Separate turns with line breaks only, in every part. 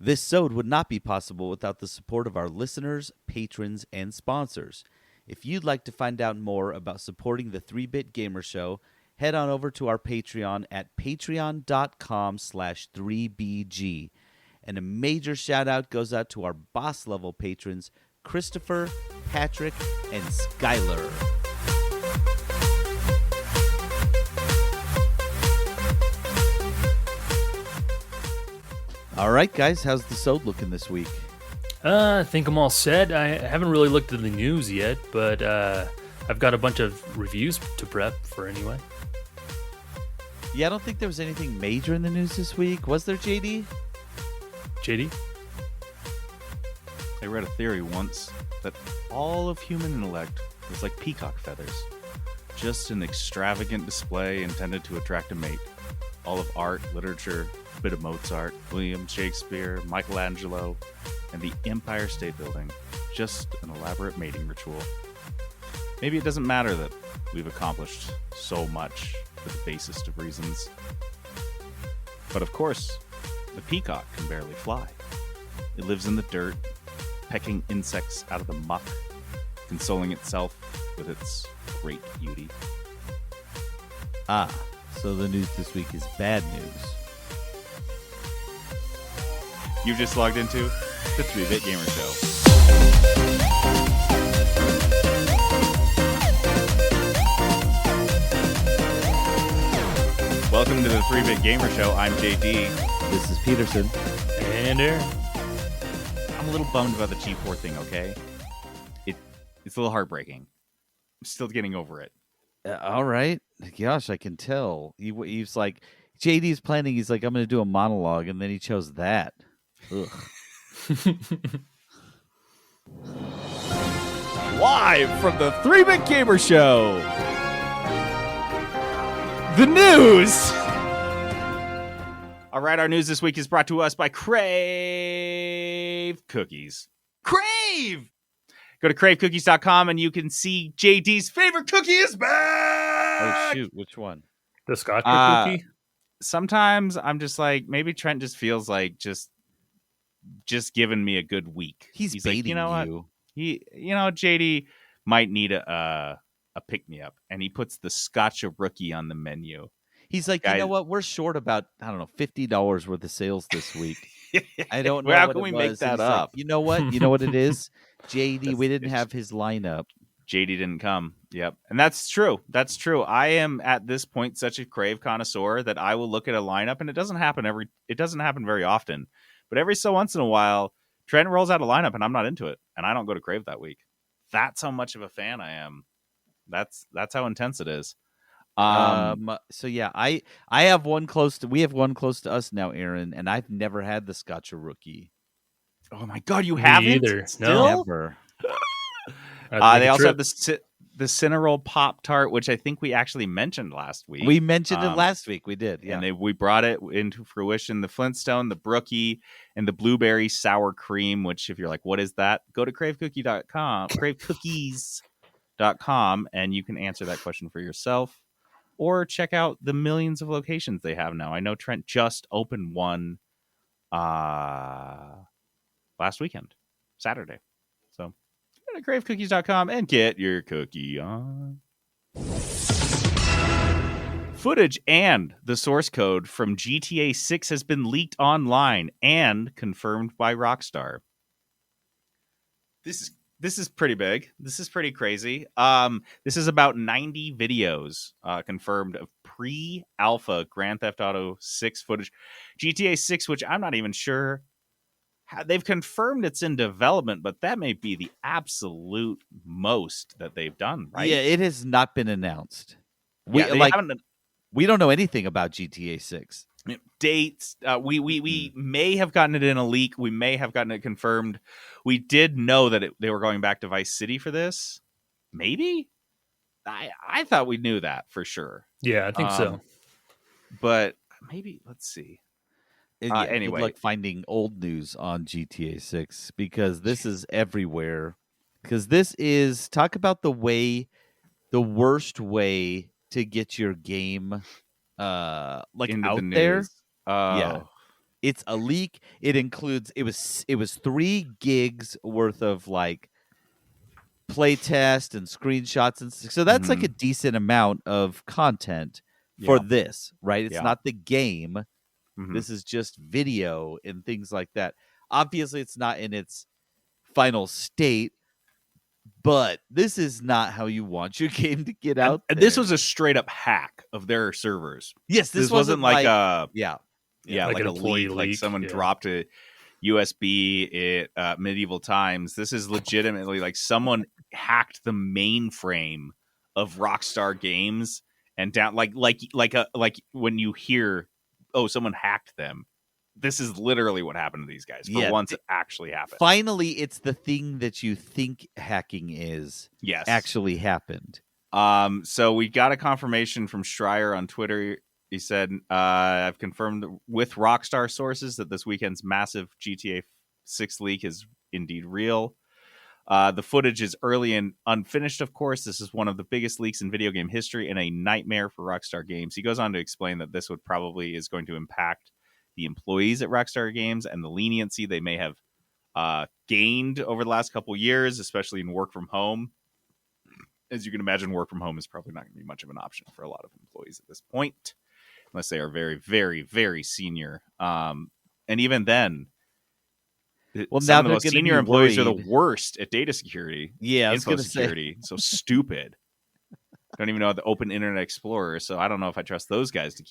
This sode would not be possible without the support of our listeners, patrons, and sponsors. If you'd like to find out more about supporting the 3-Bit Gamer Show, head on over to our Patreon at patreon.com/3BG. And a major shout out goes out to our boss level patrons, Christopher, Patrick, and Skylar. All right, guys, how's the sode looking this week?
I think I'm all set. I haven't really looked at the news yet, but I've got a bunch of reviews to prep for anyway.
Yeah, I don't think there was anything major in the news this week. Was there, JD?
JD?
I read a theory once that all of human intellect is like peacock feathers, just an extravagant display intended to attract a mate. All of art, literature, a bit of Mozart, William Shakespeare, Michelangelo, and the Empire State Building, just an elaborate mating ritual. Maybe it doesn't matter that we've accomplished so much for the basest of reasons. But of course, the peacock can barely fly. It lives in the dirt, pecking insects out of the muck, consoling itself with its great beauty.
Ah, so the news this week is bad news.
You've just logged into the 3-Bit Gamer Show. Welcome to the 3-Bit Gamer Show. I'm JD.
This is Peterson.
And Aaron.
I'm a little bummed about the G4 thing, okay? It's a little heartbreaking. I'm still getting over it.
All right. Gosh, I can tell. He's like, JD's planning, he's like, I'm going to do a monologue, and then he chose that. Ugh.
Live from the 3-Bit Gamer Show. The news! All right, our news this week is brought to us by Crave Cookies. Crave! Go to cravecookies.com and you can see JD's favorite cookie is back!
Oh, shoot. Which one?
The Scotch cookie?
Sometimes I'm just like, maybe Trent just feels like just giving me a good week.
He's
like,
baiting
you know what?
you.
JD might need a pick-me-up, and he puts the Scotch rookie on the menu.
He's like,
Guys,
you know what? We're short about, I don't know, $50 worth of sales this week. I don't know.
How
what
can
it
we
was.
make that
He's like,
up?
you know what? You know what it is? JD, we didn't have his lineup.
JD didn't come. Yep. And that's true. That's true. I am at this point such a Crave connoisseur that I will look at a lineup, and it doesn't happen very often. But every so once in a while, Trent rolls out a lineup and I'm not into it, and I don't go to Crave that week. That's how much of a fan I am. That's how intense it is.
So yeah, I have one close to, we have one close to us now, Aaron, and I've never had the Scotch rookie.
Oh my God, you
Me
haven't?
either.
Still?
No.
Never.
They also have the Cinnarol Pop Tart, which I think we actually mentioned last week.
We mentioned it last week. We did, yeah.
And we brought it into fruition. The Flintstone, the Brookie, and the Blueberry Sour Cream, which if you're like, what is that? Go to cravecookies.com, and you can answer that question for yourself. Or check out the millions of locations they have now. I know Trent just opened one last weekend, Saturday. So go to cravecookies.com and get your cookie on. Footage and the source code from GTA 6 has been leaked online and confirmed by Rockstar. This is pretty big. This is pretty crazy. This is about 90 videos confirmed of pre-alpha Grand Theft Auto 6 footage. GTA 6, which I'm not even sure. They've confirmed it's in development, but that may be the absolute most that they've done, right?
Yeah, it has not been announced.
We
don't know anything about GTA 6.
Dates. We may have gotten it in a leak. We may have gotten it confirmed. We did know that they were going back to Vice City for this. Maybe? I thought we knew that for sure.
Yeah, I think so.
But maybe, let's see. Anyway.
Good luck finding old news on GTA 6 because this is everywhere. Because this is, talk about the worst way to get your game
into
out there.
Yeah.
It's a leak. It includes it was 3 gigs worth of like playtest and screenshots so that's like a
Mhm.
decent amount of content for
Yeah.
this, right? It's
Yeah.
not the game.
Mhm.
This is just video and things like that. Obviously, it's not in its final state, but this is not how you want your game to get out
And this
there.
was a straight up hack of their servers.
Yes, this
wasn't like a
yeah.
Like
like
an
a
employee
leak, like
leak,
someone
yeah.
dropped a USB at medieval times. This is legitimately like someone hacked the mainframe of Rockstar Games and down like when you hear, oh, someone hacked them. This is literally what happened to these guys. For
Yeah,
once, it actually happened.
Finally, it's the thing that you think hacking is
Yes,
actually happened.
So we got a confirmation from Schreier on Twitter. He said, I've confirmed with Rockstar sources that this weekend's massive GTA 6 leak is indeed real. The footage is early and unfinished, of course. This is one of the biggest leaks in video game history and a nightmare for Rockstar Games. He goes on to explain that this would probably is going to impact the employees at Rockstar Games and the leniency they may have gained over the last couple years, especially in work from home. As you can imagine, work from home is probably not going to be much of an option for a lot of employees at this point, unless they are very, very, very senior. And even then,
Well,
some
now
of the
they're
most
gonna
senior
be
employees are the
worried.
worst at data security,
Yeah, I was
info
gonna say.
security. So stupid. Don't even know how to open Internet Explorer, so I don't know if I trust those guys to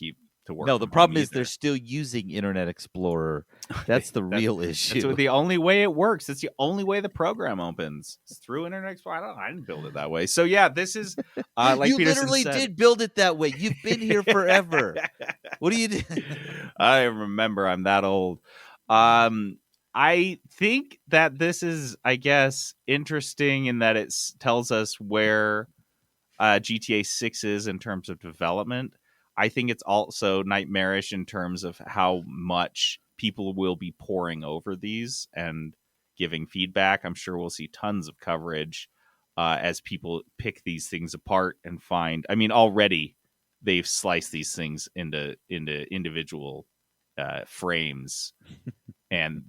work.
No, the
from
problem
home
is they're
either.
still using Internet Explorer. That's the real issue.
That's the only way it works. That's the only way the program opens. It's through Internet Explorer. I didn't build it that way. So yeah, this is like
you
Peterson
literally
said.
did build it that way. You've been here forever. What do you do?
I remember. I'm that old. I think that this is, I guess, interesting in that it tells us where GTA 6 is in terms of development. I think it's also nightmarish in terms of how much people will be poring over these and giving feedback. I'm sure we'll see tons of coverage as people pick these things apart and find. I mean, already they've sliced these things into individual frames and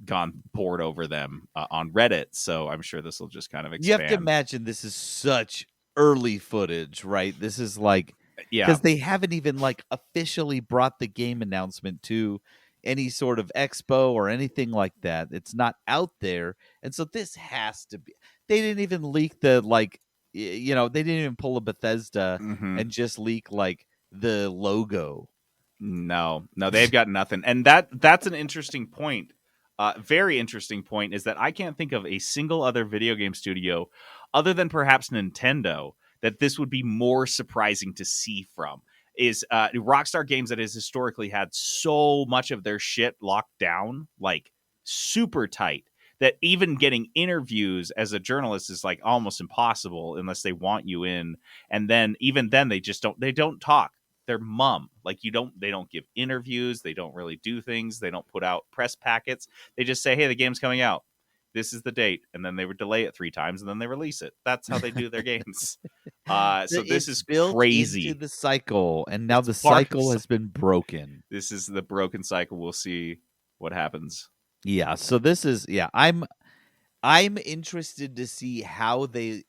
poured over them on Reddit. So I'm sure this will just kind of expand.
You have to imagine this is such early footage, right? This is like because they haven't even like officially brought the game announcement to any sort of expo or anything like that. It's not out there, and so this has to be. They didn't even leak the they didn't even pull a Bethesda and just leak like the logo.
No, they've got nothing, and that's an interesting point. Very interesting point is that I can't think of a single other video game studio, other than perhaps Nintendo, that this would be more surprising to see from. Is Rockstar Games that has historically had so much of their shit locked down, like super tight, that even getting interviews as a journalist is like almost impossible unless they want you in, and then even then they don't talk. They're mum. Like they don't give interviews. They don't really do things. They don't put out press packets. They just say, hey, the game's coming out. This is the date. And then they would delay it 3 times and then they release it. That's how they do their games. So this is
built
crazy.
into the cycle, and now the cycle has been broken.
This is the broken cycle. We'll see what happens.
Yeah. So this is I'm interested to see how they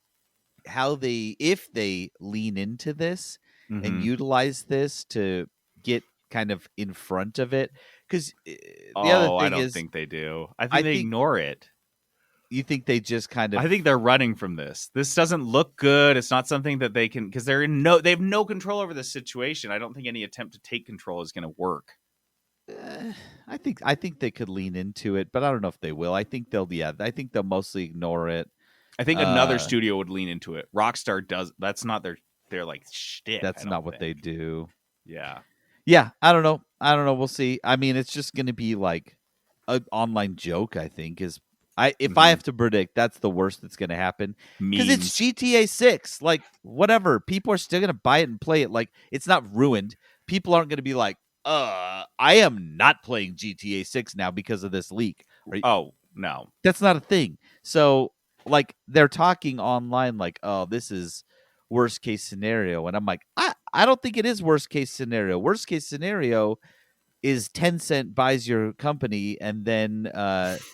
if they lean into this and utilize this to get kind of in front of it, because the other thing
I don't
is
think they do. I think they ignore it.
You think they just kind of?
I think they're running from this. This doesn't look good. It's not something that they can, because they have no control over this situation. I don't think any attempt to take control is going to work.
I think they could lean into it, but I don't know if they will. I think they'll mostly ignore it.
I think another studio would lean into it. Rockstar does. That's not their like shtick.
That's not what they do.
Yeah.
I don't know. We'll see. I mean, it's just going to be like an online joke. I think if I have to predict, that's the worst that's going to happen, because it's GTA 6. Like, whatever, people are still going to buy it and play it. Like, it's not ruined. People aren't going to be like, I am not playing GTA 6 now because of this leak. Right?
Oh no,
that's not a thing. So, like, they're talking online like, oh, this is worst case scenario, and I'm like, I don't think it is worst case scenario. Worst case scenario, is Tencent buys your company, and then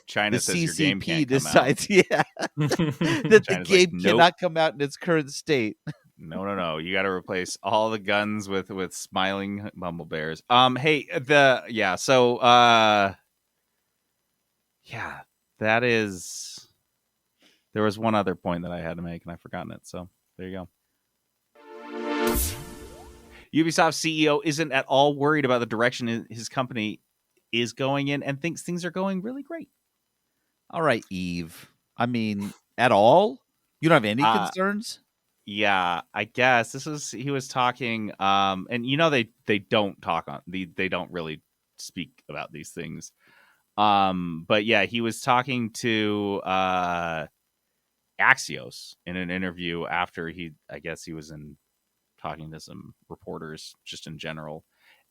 China
the
says your game
CCP
can't come
decides, that the
China's
game
like, nope.
cannot come out in its current state.
No. You got to replace all the guns with smiling mumble bears. Hey, So, that is. There was one other point that I had to make, and I've forgotten it. So there you go. Ubisoft CEO isn't at all worried about the direction his company is going in, and thinks things are going really great.
All right, Eve. I mean, at all? You don't have any concerns?
Yeah, I guess he was talking, and they don't talk on they don't really speak about these things. But yeah, he was talking to Axios in an interview after I guess he was talking to some reporters just in general.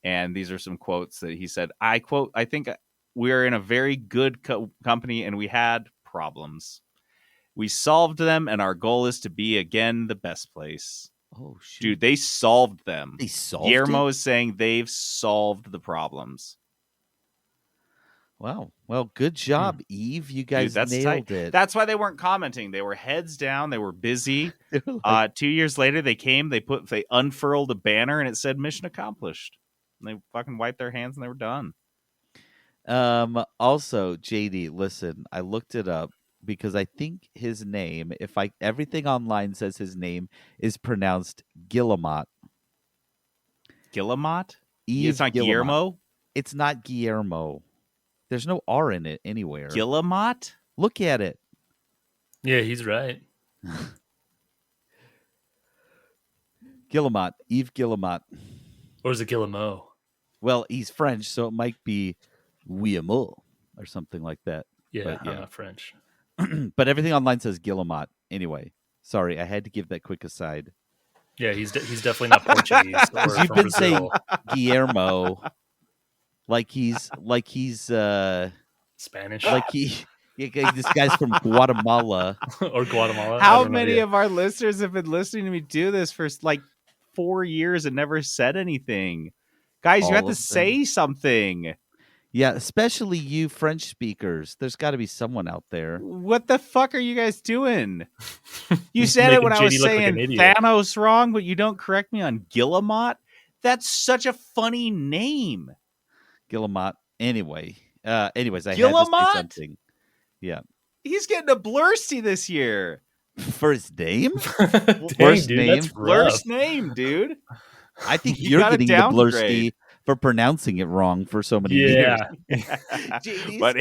And these are some quotes that he said. I quote, "I think we're in a very good company, and we had problems. We solved them, and our goal is to be again the best place."
Oh, shoot.
Dude, they solved them.
They solved
Guillermo
it?
is saying they've solved the problems.
Wow. Well, good job, Eve. You guys nailed it.
That's why they weren't commenting. They were heads down. They were busy. 2 years later, they came. They unfurled a banner, and it said "Mission accomplished." And they fucking wiped their hands, and they were done.
Also, JD, listen, I looked it up because I think his name, everything online says his name is pronounced Guillemot.
Guillemot?
It's
not Guillermo?
It's not Guillermo. There's no R in it anywhere.
Guillemot?
Look at it.
Yeah, he's right.
Guillemot. Yves Guillemot.
Or is it Guillermo?
Well, he's French, so it might be Guillermo or something like that.
Yeah, I'm not French.
But everything online says Guillemot. Anyway, sorry, I had to give that quick aside.
Yeah, he's definitely not Portuguese. Or
you've been
Brazil.
saying Guillermo like he's
Spanish.
Like this guy's from Guatemala.
Or Guatemala.
How many of our listeners have been listening to me do this for like 4 years and never said anything? Guys, you have to say something.
Yeah, especially you French speakers. There's got to be someone out there.
What the fuck are you guys doing? You said it when I was saying Thanos wrong, but you don't correct me on Guillemot? That's such a funny name.
Guillemot. Anyways, I had to say something. Yeah.
He's getting a blursty this year.
For his name?
Worst name?
Worst name, dude.
I think you're getting the blursty for pronouncing it wrong for so many years.
But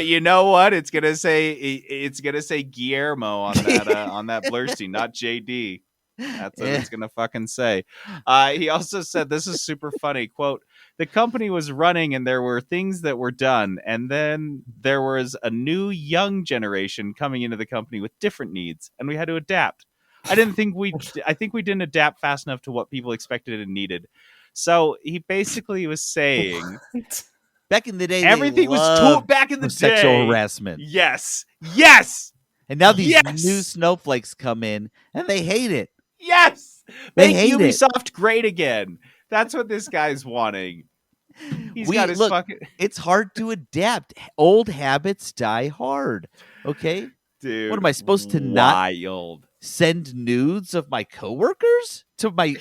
you know what? It's gonna say Guillermo on that blursty, not JD. That's what it's gonna fucking say. He also said, this is super funny, quote, "The company was running and there were things that were done, and then there was a new young generation coming into the company with different needs, and we had to adapt. I think we didn't adapt fast enough to what people expected and needed." So he basically was saying,
back in the day,
everything was back in the day.
Sexual harassment.
Yes.
And now these new snowflakes come in and they hate it.
Yes.
They
Make
hate
Ubisoft great again. That's what this guy's wanting. Got his fucking...
It's hard to adapt. Old habits die hard. Okay?
Dude.
What am I supposed to not send nudes of my coworkers to my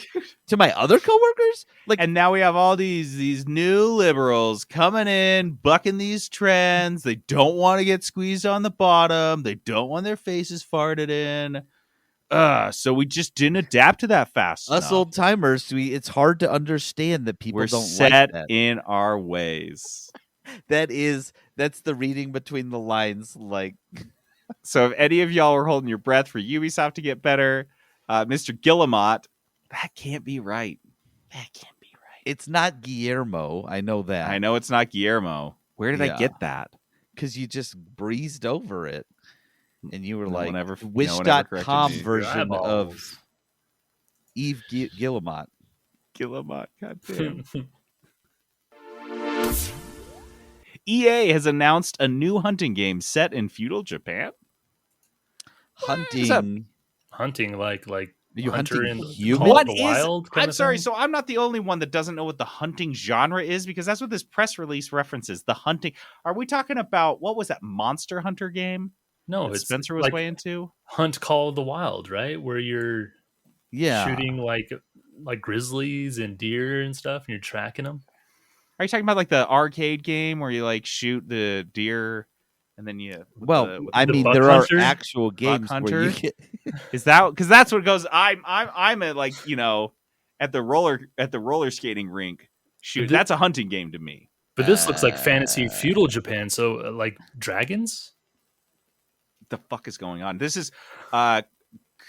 other coworkers?
And now we have all these new liberals coming in, bucking these trends. They don't want to get squeezed on the bottom. They don't want their faces farted in. So we just didn't adapt to that fast enough.
Us old timers, it's hard to understand that people don't
set
like that.
In our ways.
That's the reading between the lines, like.
So if any of y'all were holding your breath for Ubisoft to get better, Mr. Guillemot, that can't be right. That can't be right.
It's not Guillermo. I know that.
I know it's not Guillermo. Where did I get that?
Because you just breezed over it. And you were Wish.com version of Yves Guillemot.
Guillemot, goddamn. EA has announced a new hunting game set in feudal Japan.
Hunting like
You
Hunter
hunting
in
humans?
Call of
What
the
is?
Wild kind
I'm
of
sorry,
thing?
so I'm not the only one that doesn't know what the hunting genre is, because that's what this press release references. The hunting. Are we talking about, what was that Monster Hunter game
No,
that
it's
Spencer was
like
way into?
Hunt Call of the Wild, right? Where you're
Yeah.
shooting like grizzlies and deer and stuff, and you're tracking them.
Are you talking about like the arcade game where you like shoot the deer and then you
Well,
with
I
The
mean,
Buck
there are
Hunter?
actual games where you
Hunter?
get.
Is that, because that's what goes? I'm at, like, at the roller skating rink.
But,
Shoot, that's a hunting game to me.
but this looks like fantasy
Uh,
feudal Japan. So like dragons.
The fuck is going on? This is
I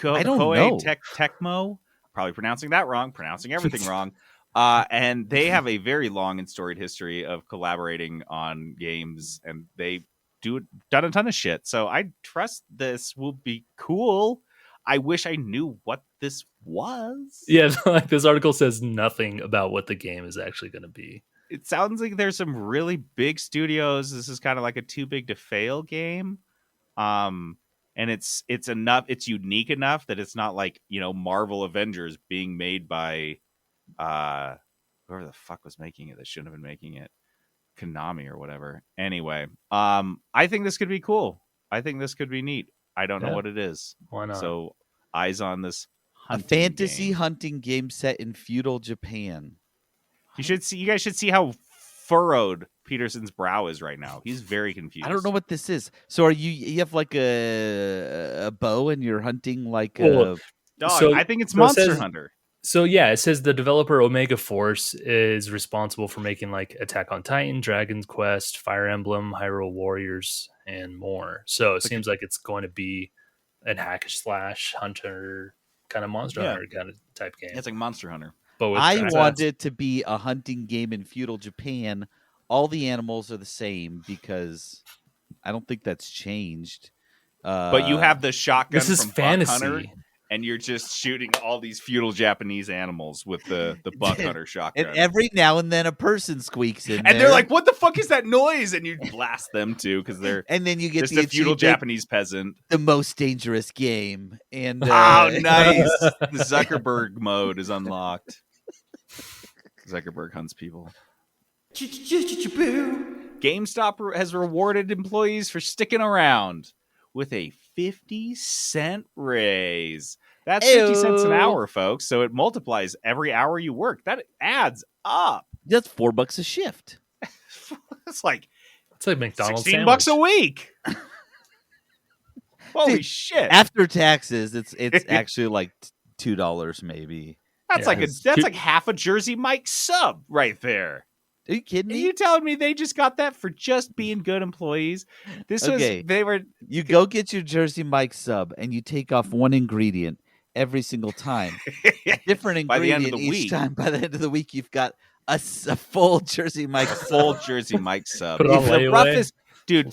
don't
Koei
know.
Tecmo. Probably pronouncing that wrong. Pronouncing everything wrong. And they have a very long and storied history of collaborating on games, and they done a ton of shit. So I trust this will be cool. I wish I knew what this was.
Yeah, like this article says nothing about what the game is actually going to be.
It sounds like there's some really big studios. This is kind of like a too big to fail game. And it's unique enough that it's not like, Marvel Avengers being made by whoever the fuck was making it that shouldn't have been making it. Konami or whatever. Anyway, I think this could be cool. I think this could be neat. I don't know
Yeah.
what it is.
Why not?
So eyes on this
A
hunting
fantasy
game.
hunting game set in feudal Japan.
You guys should see how furrowed Peterson's brow is right now. He's very confused.
I don't know what this is. So are you have like a bow and you're hunting like
Well,
Dog,
So-
I think it's
so it
Monster
says-
Hunter.
So yeah, it says the developer Omega Force is responsible for making like Attack on Titan, Dragon's Quest, Fire Emblem, Hyrule Warriors, and more. So it seems like it's going to be an hack slash hunter kind of Monster
Yeah.
Hunter kind of type game.
It's like Monster Hunter.
But with
I
dragons.
want it to be a hunting game in feudal Japan. All the animals are the same because I don't think that's changed.
But you have the shotgun
This is
from Buck Hunter,
fantasy.
and you're just shooting all these feudal Japanese animals with the Buck Hunter shotgun.
and every now and then a person squeaks in
And
there,
they're like, "What the fuck is that noise?" And you blast them too, because they're
and then you get
just
the
a feudal
achievement,
Japanese peasant.
the most dangerous game. And
Oh, nice! The Zuckerberg mode is unlocked. Zuckerberg hunts people. GameStop has rewarded employees for sticking around with a 50-cent raise. That's 50 cents an
Ayo.
hour, folks. So it multiplies every hour you work. That adds up.
That's $4 a shift.
It's like
It's like McDonald's
$16 a
sandwich.
week. Holy
Dude,
shit!
After taxes, it's actually like $2 maybe.
That's
Yeah,
like
it's
that's
two-
like half a Jersey Mike sub right there.
Are you kidding
Are
me?
you telling me they just got that for just being good employees?
Okay.
They were
You go get your Jersey Mike sub and you take off one ingredient every single time. Different
By the
ingredient
end of the
each
week.
time. By the end of the week, you've got a full Jersey Mike sub.
full Jersey Mike sub.
Put it on
the
layaway.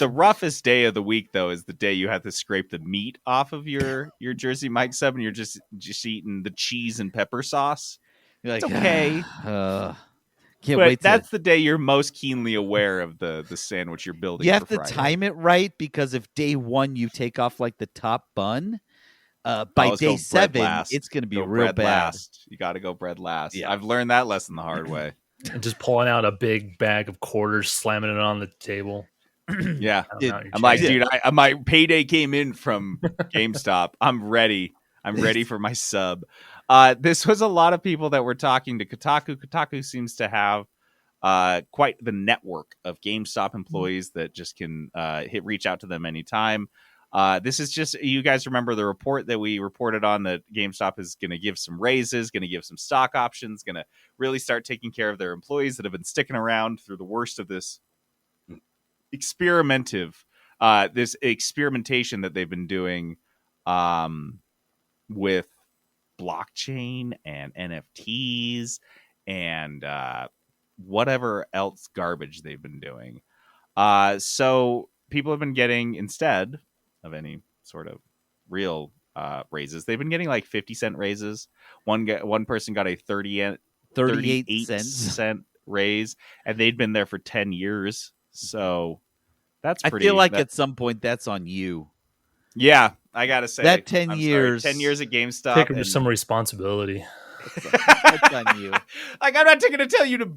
roughest day of the week though is the day you have to scrape the meat off of your Jersey Mike sub, and you're just eating the cheese and pepper sauce.
You're like,
It's okay.
Can't
But
wait.
that's the day you're most keenly aware of the sandwich you're building.
You have
for
to
Friday.
time it right because if day one you take off like the top bun, by
let's go
day
bread
7
last.
it's going to be
Go
real
bread
bad.
last. You got to go bread last.
Yeah.
I've learned that lesson the hard way.
And just pulling out a big bag of quarters, slamming it on the table.
Yeah.
Counting
Dude,
out your
I'm like,
change.
dude, my payday came in from GameStop. I'm ready. I'm ready for my sub. This was a lot of people that were talking to Kotaku. Kotaku seems to have quite the network of GameStop employees that just can reach out to them anytime. This is just, you guys remember the report that we reported on that GameStop is going to give some raises, going to give some stock options, going to really start taking care of their employees that have been sticking around through the worst of this this experimentation that they've been doing with blockchain and NFTs and whatever else garbage they've been doing. So people have been getting, instead of any sort of real raises, they've been getting like 50-cent raises. One person got a 38 cent raise, and they'd been there for 10 years. So that's
I
pretty.
feel like at some point that's on you.
Yeah,
I gotta say
that 10
I'm
years,
sorry, 10 years at GameStop.
Take and some responsibility.
That's on you.
Like, I'm not going to tell you to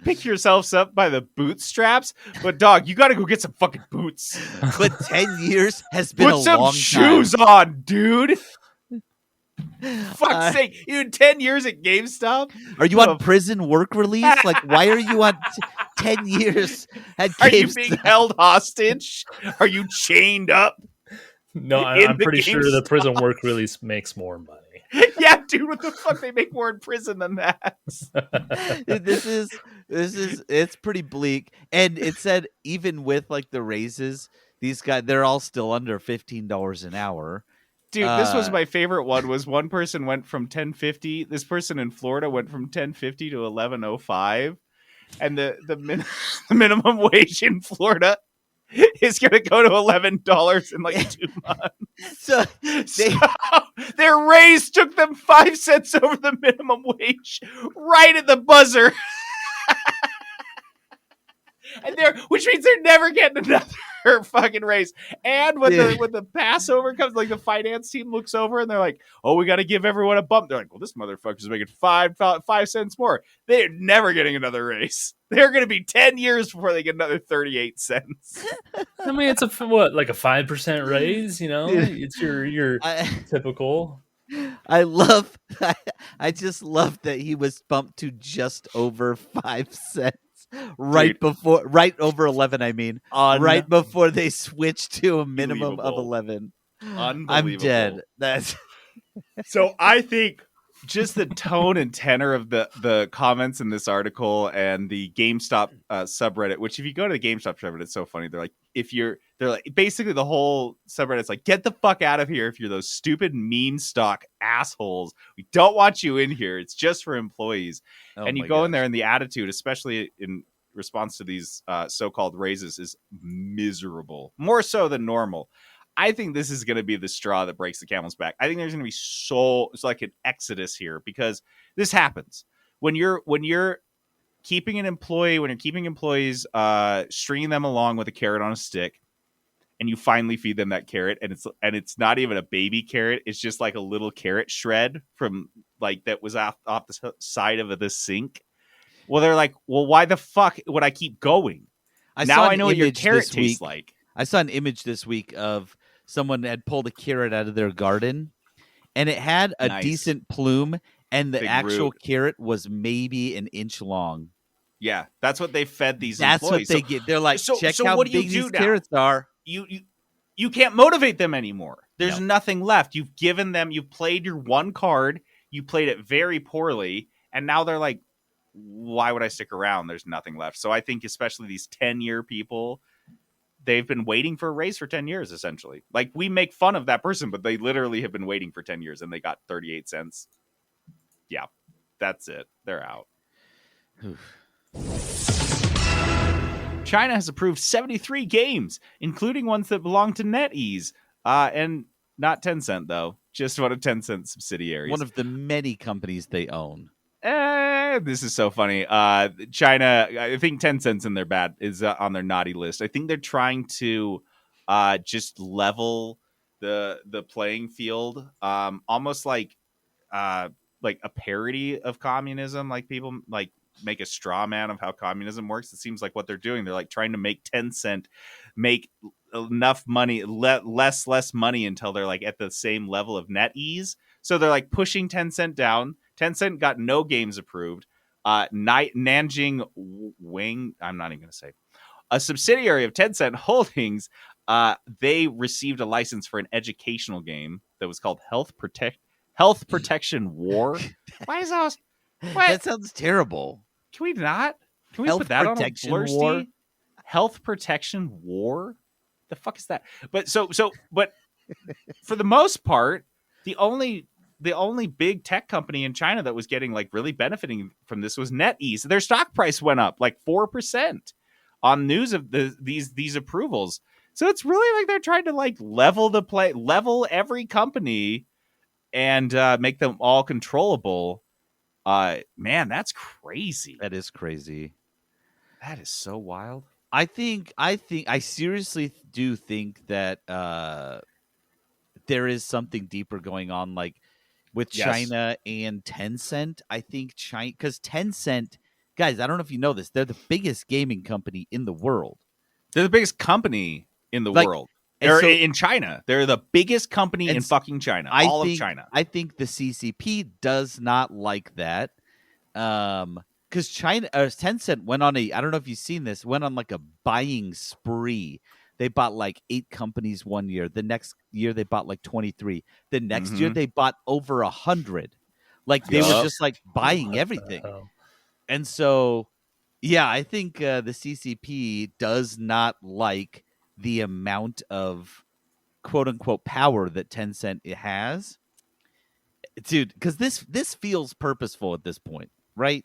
pick yourselves up by the bootstraps, but dog, you got to go get some fucking boots.
But 10 years has been
Put
a
some
long
shoes
time.
on, dude. Fuck's sake, you 10 years at GameStop?
Are you on prison work release? Like, why are you on 10 years at GameStop?
Are you being held hostage? Are you chained up?
No, I'm pretty sure the prison work release makes more money.
Yeah, dude, what the fuck? They make more in prison than that.
It's pretty bleak. And it said even with like the raises, these guys, they're all still under $15 an hour.
Dude, this was my favorite one. Was one person went from $10.50. This person in Florida went from $10.50 to $11.05, and the minimum wage in Florida is going to go to $11 in like 2 months. So their raise took them 5 cents over the minimum wage, right at the buzzer. And which means they're never getting another fucking raise. And when the Passover comes, like the finance team looks over and they're like, "Oh, we got to give everyone a bump." They're like, "Well, this motherfucker's making 5 cents more. They're never getting another raise. They're going to be 10 years before they get another 38 cents."
I mean, it's like a 5% raise. You know, it's your typical.
I just love that he was bumped to just over 5 cents. Right over 11, I mean. Right before they switched to a minimum of 11.
Unbelievable.
I'm dead. That's
So I think just the tone and tenor of the comments in this article and the GameStop subreddit, which if you go to the GameStop subreddit, it's so funny. They're like basically the whole subreddit's like, get the fuck out of here if you're those stupid meme stock assholes. We don't want you in here. It's just for employees. And you go in there and the attitude, especially in response to these so-called raises, is miserable. More so than normal. I think this is going to be the straw that breaks the camel's back. I think there's going to be it's like an exodus here, because this happens when you're keeping an employee, when you're keeping employees, stringing them along with a carrot on a stick, and you finally feed them that carrot, and it's not even a baby carrot. It's just like a little carrot shred from like that was off the side of the sink. Well, they're like, well, why the fuck would I keep going? I know what your carrot tastes like.
I saw an image this week of someone had pulled a carrot out of their garden, and it had a decent plume, and the
big
actual
root.
Carrot was maybe an inch long.
Yeah, that's what they fed these
That's
employees.
What they get. They're like, check how
what
big these carrots are.
You can't motivate them anymore. There's nothing left. You've given them, you've played your one card, you played it very poorly, and now they're like, why would I stick around? There's nothing left. So I think especially these 10-year people, they've been waiting for a raise for 10 years, essentially. Like, we make fun of that person, but they literally have been waiting for 10 years, and they got 38 cents. Yeah, that's it. They're out. China has approved 73 games, including ones that belong to NetEase. And not Tencent, though. Just one of Tencent's subsidiaries.
One of the many companies they own.
This is so funny. China, I think Tencent's in their is on their naughty list. I think they're trying to just level the playing field, almost like a parody of communism. Like, people like make a straw man of how communism works. It seems like what they're doing. They're like trying to make Tencent make enough money, less money until they're like at the same level of NetEase. So they're like pushing Tencent down. Tencent got no games approved. Nanjing Wing, I'm not even going to say, a subsidiary of Tencent Holdings, they received a license for an educational game that was called Health Protection War. Why is that? What?
That sounds terrible.
Can we not? Can we
Health
put that on a
Protection
Blursty?
War?
Health Protection War? The fuck is that? But but for the most part, the only big tech company in China that was getting like really benefiting from this was NetEase. Their stock price went up like 4% on news of these approvals. So it's really like they're trying to like level every company and make them all controllable. Man, that's crazy.
That is crazy.
That is so wild.
I seriously do think that there is something deeper going on, like with China and Tencent. I think China, because Tencent, guys, I don't know if you know this, they're the biggest gaming company in the world.
They're the biggest company in the world. They're in China. They're the biggest company in fucking China. All of China.
I think the CCP does not like that. Because Tencent went on I don't know if you've seen this, went on like a buying spree. They bought like 8 companies one year. The next year they bought like 23. The next year they bought over 100. Like they were just like buying everything. And so, yeah, I think the CCP does not like the amount of quote unquote power that Tencent has. Dude, because this feels purposeful at this point, right?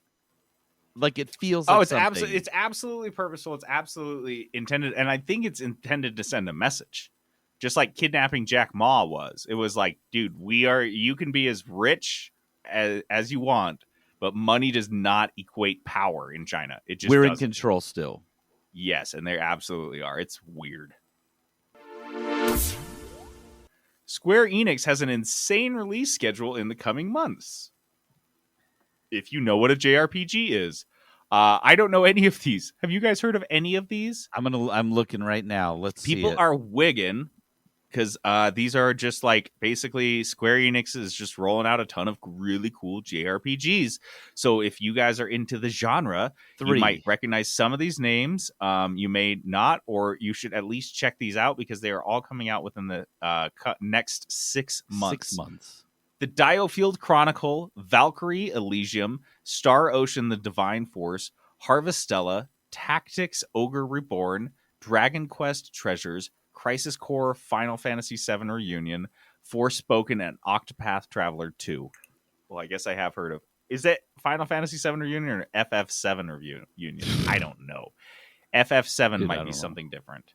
Like it feels like
it's absolutely purposeful. It's absolutely intended, and I think it's intended to send a message, just like kidnapping Jack Ma was. It was like, dude, you can be as rich as you want, but money does not equate power in China. It just
we're in control still.
Yes, and they absolutely are. It's weird. Square Enix has an insane release schedule in the coming months. If you know what a JRPG is. I don't know any of these. Have you guys heard of any of these?
I'm looking right now. Let's see.
People are wigging because these are just like basically Square Enix is just rolling out a ton of really cool JRPGs. So if you guys are into the genre, you might recognize some of these names. You may not, or you should at least check these out because they are all coming out within the next 6 months.
6 months.
The Diofield Chronicle, Valkyrie Elysium, Star Ocean The Divine Force, Harvestella, Tactics Ogre Reborn, Dragon Quest Treasures, Crisis Core Final Fantasy VII Reunion, Forspoken, and Octopath Traveler 2. Well, I guess I have heard of. Is it Final Fantasy VII Reunion or FF7 Reunion? I don't know. FF7 might be something different.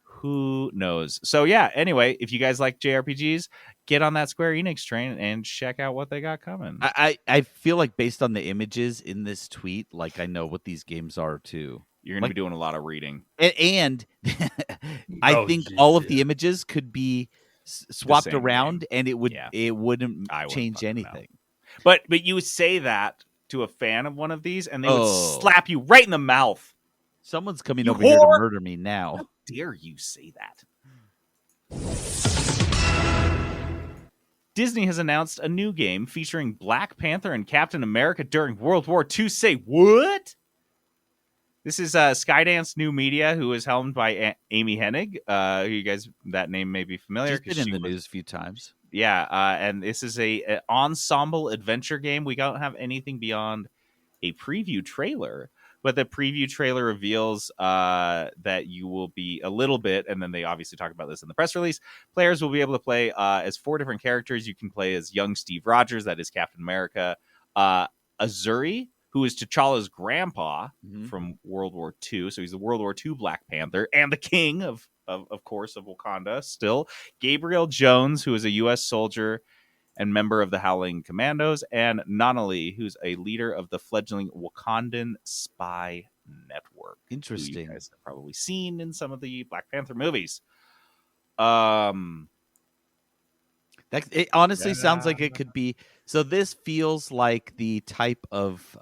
Who knows? So yeah, anyway, if you guys like JRPGs, get on that Square Enix train and check out what they got coming.
I feel like based on the images in this tweet, like I know what these games are too.
You're going to be doing a lot of reading.
And I think all of the images could be swapped around and it wouldn't change anything.
But you would say that to a fan of one of these and they would slap you right in the mouth.
Someone's coming over here to murder me now.
How dare you say that? Disney has announced a new game featuring Black Panther and Captain America during World War II. Say what? This is Skydance New Media, who is helmed by Amy Hennig. Who you guys, that name may be familiar.
She's been in the news a few times.
Yeah, and this is an ensemble adventure game. We don't have anything beyond a preview trailer. But the preview trailer reveals that you will be a little bit, and then they obviously talk about this in the press release. Players will be able to play as 4 different characters. You can play as young Steve Rogers, that is Captain America. Azuri, who is T'Challa's grandpa from World War II. So he's the World War II Black Panther and the king of course, of Wakanda still. Gabriel Jones, who is a U.S. soldier and member of the Howling Commandos, and Nonali, who's a leader of the fledgling Wakandan spy network.
Interesting.
Who you guys have probably seen in some of the Black Panther movies.
It honestly sounds like it could be. So this feels like the type of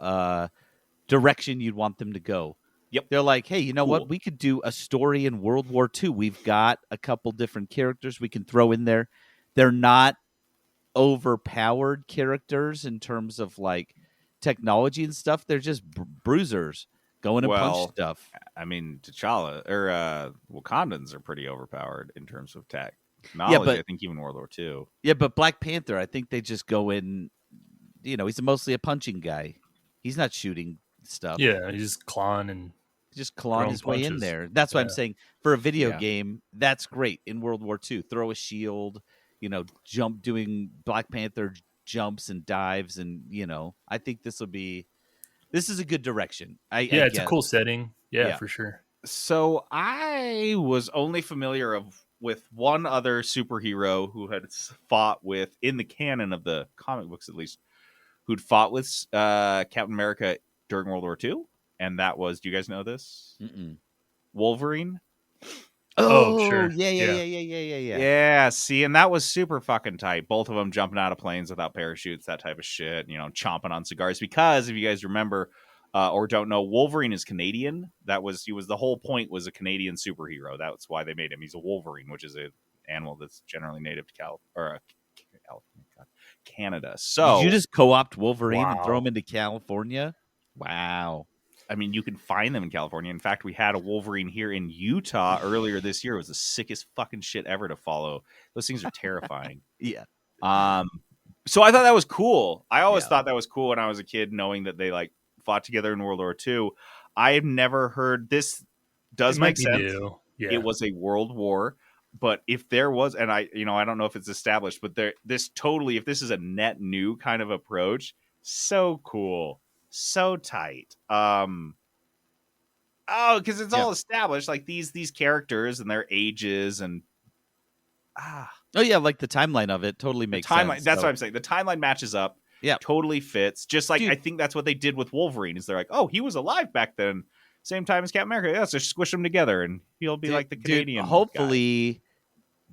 direction you'd want them to go.
Yep.
They're like, hey, you know what? We could do a story in World War II. We've got a couple different characters we can throw in there. They're not overpowered characters in terms of like technology and stuff. They're just bruisers going to punch stuff.
I mean, T'Challa or Wakandans are pretty overpowered in terms of tech knowledge. I think even World War II.
Yeah, but Black Panther, I think they just go in. You know, he's mostly a punching guy. He's not shooting stuff.
Yeah, he's just clawing
his way in there. That's what I'm saying. For a video game, that's great in World War II. Throw a shield. You know, doing Black Panther jumps and dives, and I think this is a good direction.
It's a cool setting. Yeah, for sure.
So I was only familiar with one other superhero who had fought with, in the canon of the comic books at least, who'd fought with Captain America during World War II, and that was, do you guys know this?
Mm-mm.
Wolverine.
Oh, sure.
Yeah.
Yeah, see, and that was super fucking tight. Both of them jumping out of planes without parachutes, that type of shit, chomping on cigars. Because if you guys remember or don't know, Wolverine is Canadian. He was the whole point was a Canadian superhero. That's why they made him. He's a Wolverine, which is an animal that's generally native to Canada. So
did you just co-opt Wolverine and throw him into California? Wow.
I mean, you can find them in California. In fact, we had a Wolverine here in Utah earlier this year. It was the sickest fucking shit ever to follow. Those things are terrifying.
Yeah.
So I thought that was cool. I always thought that was cool when I was a kid, knowing that they like fought together in World War II. I have never heard this. Does make sense.
Yeah.
It was a world war, but if there was, and I don't know if it's established, but if this is a net new kind of approach, so cool. So tight. Because it's all established, like these characters and their ages and
like the timeline of it totally makes sense.
That's what I'm saying. The timeline matches up.
Yeah,
totally fits. Just like I think that's what they did with Wolverine. Is they're like, oh, he was alive back then, same time as Captain America. Yeah, so squish them together, and he'll be like the Canadian.
Hopefully. Guy.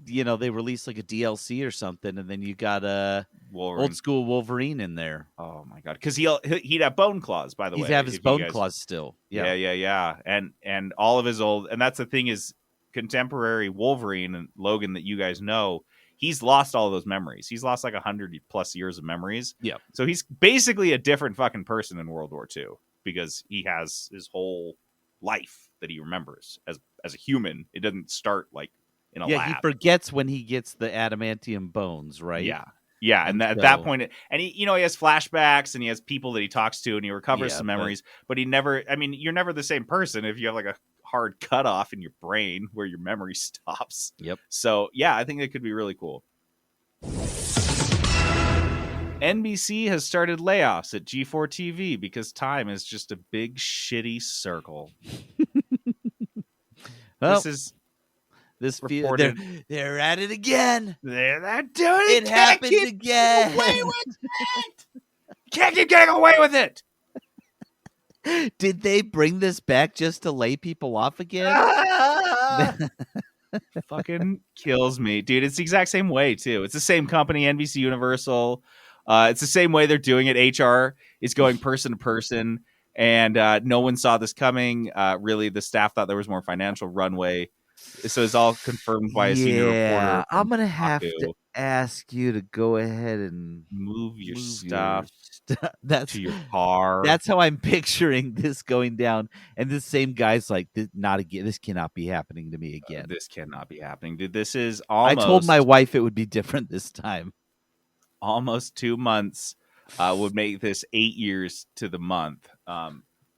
They release like a DLC or something, and then you got a old school Wolverine in there.
Oh my god! Because he'd have bone claws. By the way,
he'd have his bone claws still.
Yeah. And all of his old, and that's the thing is, contemporary Wolverine and Logan that you guys know, he's lost all those memories. He's lost like 100+ years of memories.
Yeah.
So he's basically a different fucking person in World War II because he has his whole life that he remembers as a human. It doesn't start like.
He forgets when he gets the adamantium bones, right?
Yeah, and at that point, and he has flashbacks and he has people that he talks to and he recovers some memories, but he never. I mean, you're never the same person if you have like a hard cutoff in your brain where your memory stops.
Yep.
So I think it could be really cool. NBC has started layoffs at G4 TV because time is just a big shitty circle.
They're at it again.
They're doing it.
It happened again.
Away with it. Can't keep getting away with it.
Did they bring this back just to lay people off again?
Fucking kills me, dude. It's the exact same way too. It's the same company, NBC Universal. It's the same way they're doing it. HR is going person to person, and no one saw this coming. Really, the staff thought there was more financial runway. So it's all confirmed by a senior reporter.
I'm going to have to ask you to go ahead and
move your stuff
that's
to your car.
That's how I'm picturing this going down. And this same guy's like, not again. This cannot be happening to me again.
This cannot be happening, dude. This is almost.
I told my wife it would be different this time.
Almost 2 months would make this 8 years to the month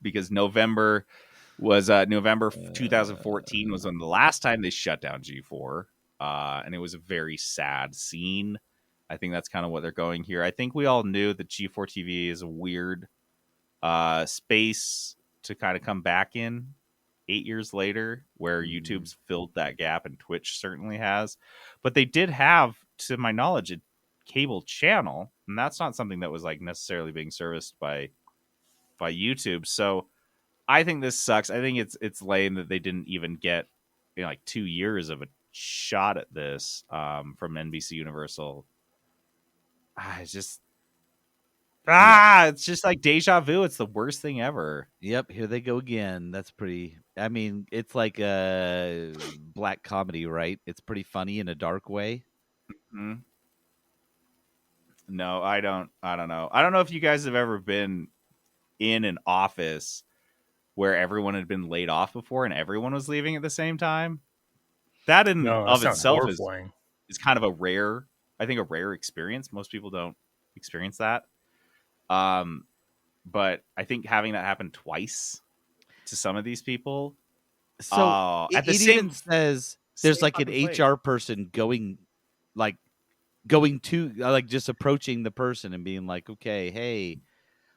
because November 2014 was when the last time they shut down G4, and it was a very sad scene. I think that's kind of what they're going here. I think we all knew that G4 TV is a weird space to kind of come back in 8 years later, where YouTube's filled that gap and Twitch certainly has. But they did have, to my knowledge, a cable channel, and that's not something that was like necessarily being serviced by YouTube. So I think this sucks. I think it's lame that they didn't even get like 2 years of a shot at this from NBC Universal. It's just it's just like deja vu. It's the worst thing ever.
Yep, here they go again. That's pretty. I mean, it's like a black comedy, right? It's pretty funny in a dark way.
Mm-hmm. No, I don't know. I don't know if you guys have ever been in an office where everyone had been laid off before and everyone was leaving at the same time. That of itself is kind of a rare experience. Most people don't experience that. But I think having that happen twice to some of these people.
So it even says there's like an HR person going to just approaching the person and being like, okay, hey,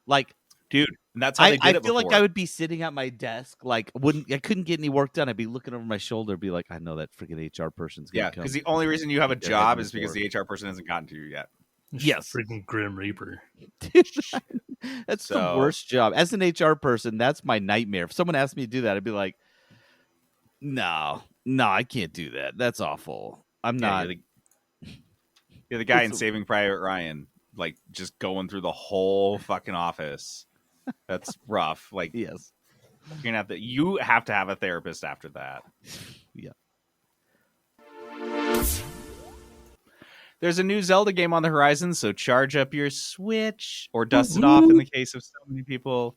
like,
dude, and that's how they did it
I feel
before.
like I would be sitting at my desk, like I couldn't get any work done. I'd be looking over my shoulder, be like, I know that freaking HR person's gonna come.
Because the only reason you have a job is because the HR person hasn't gotten to you yet.
Yes,
freaking Grim Reaper.
That's the worst job. As an HR person, that's my nightmare. If someone asked me to do that, I'd be like, no, No, I can't do that. That's awful. I'm not.
You're the guy in Saving Private Ryan, like just going through the whole fucking office. That's rough. Like,
yes,
you have to have a therapist after that.
Yeah.
There's a new Zelda game on the horizon, so charge up your Switch or dust it off in the case of so many people.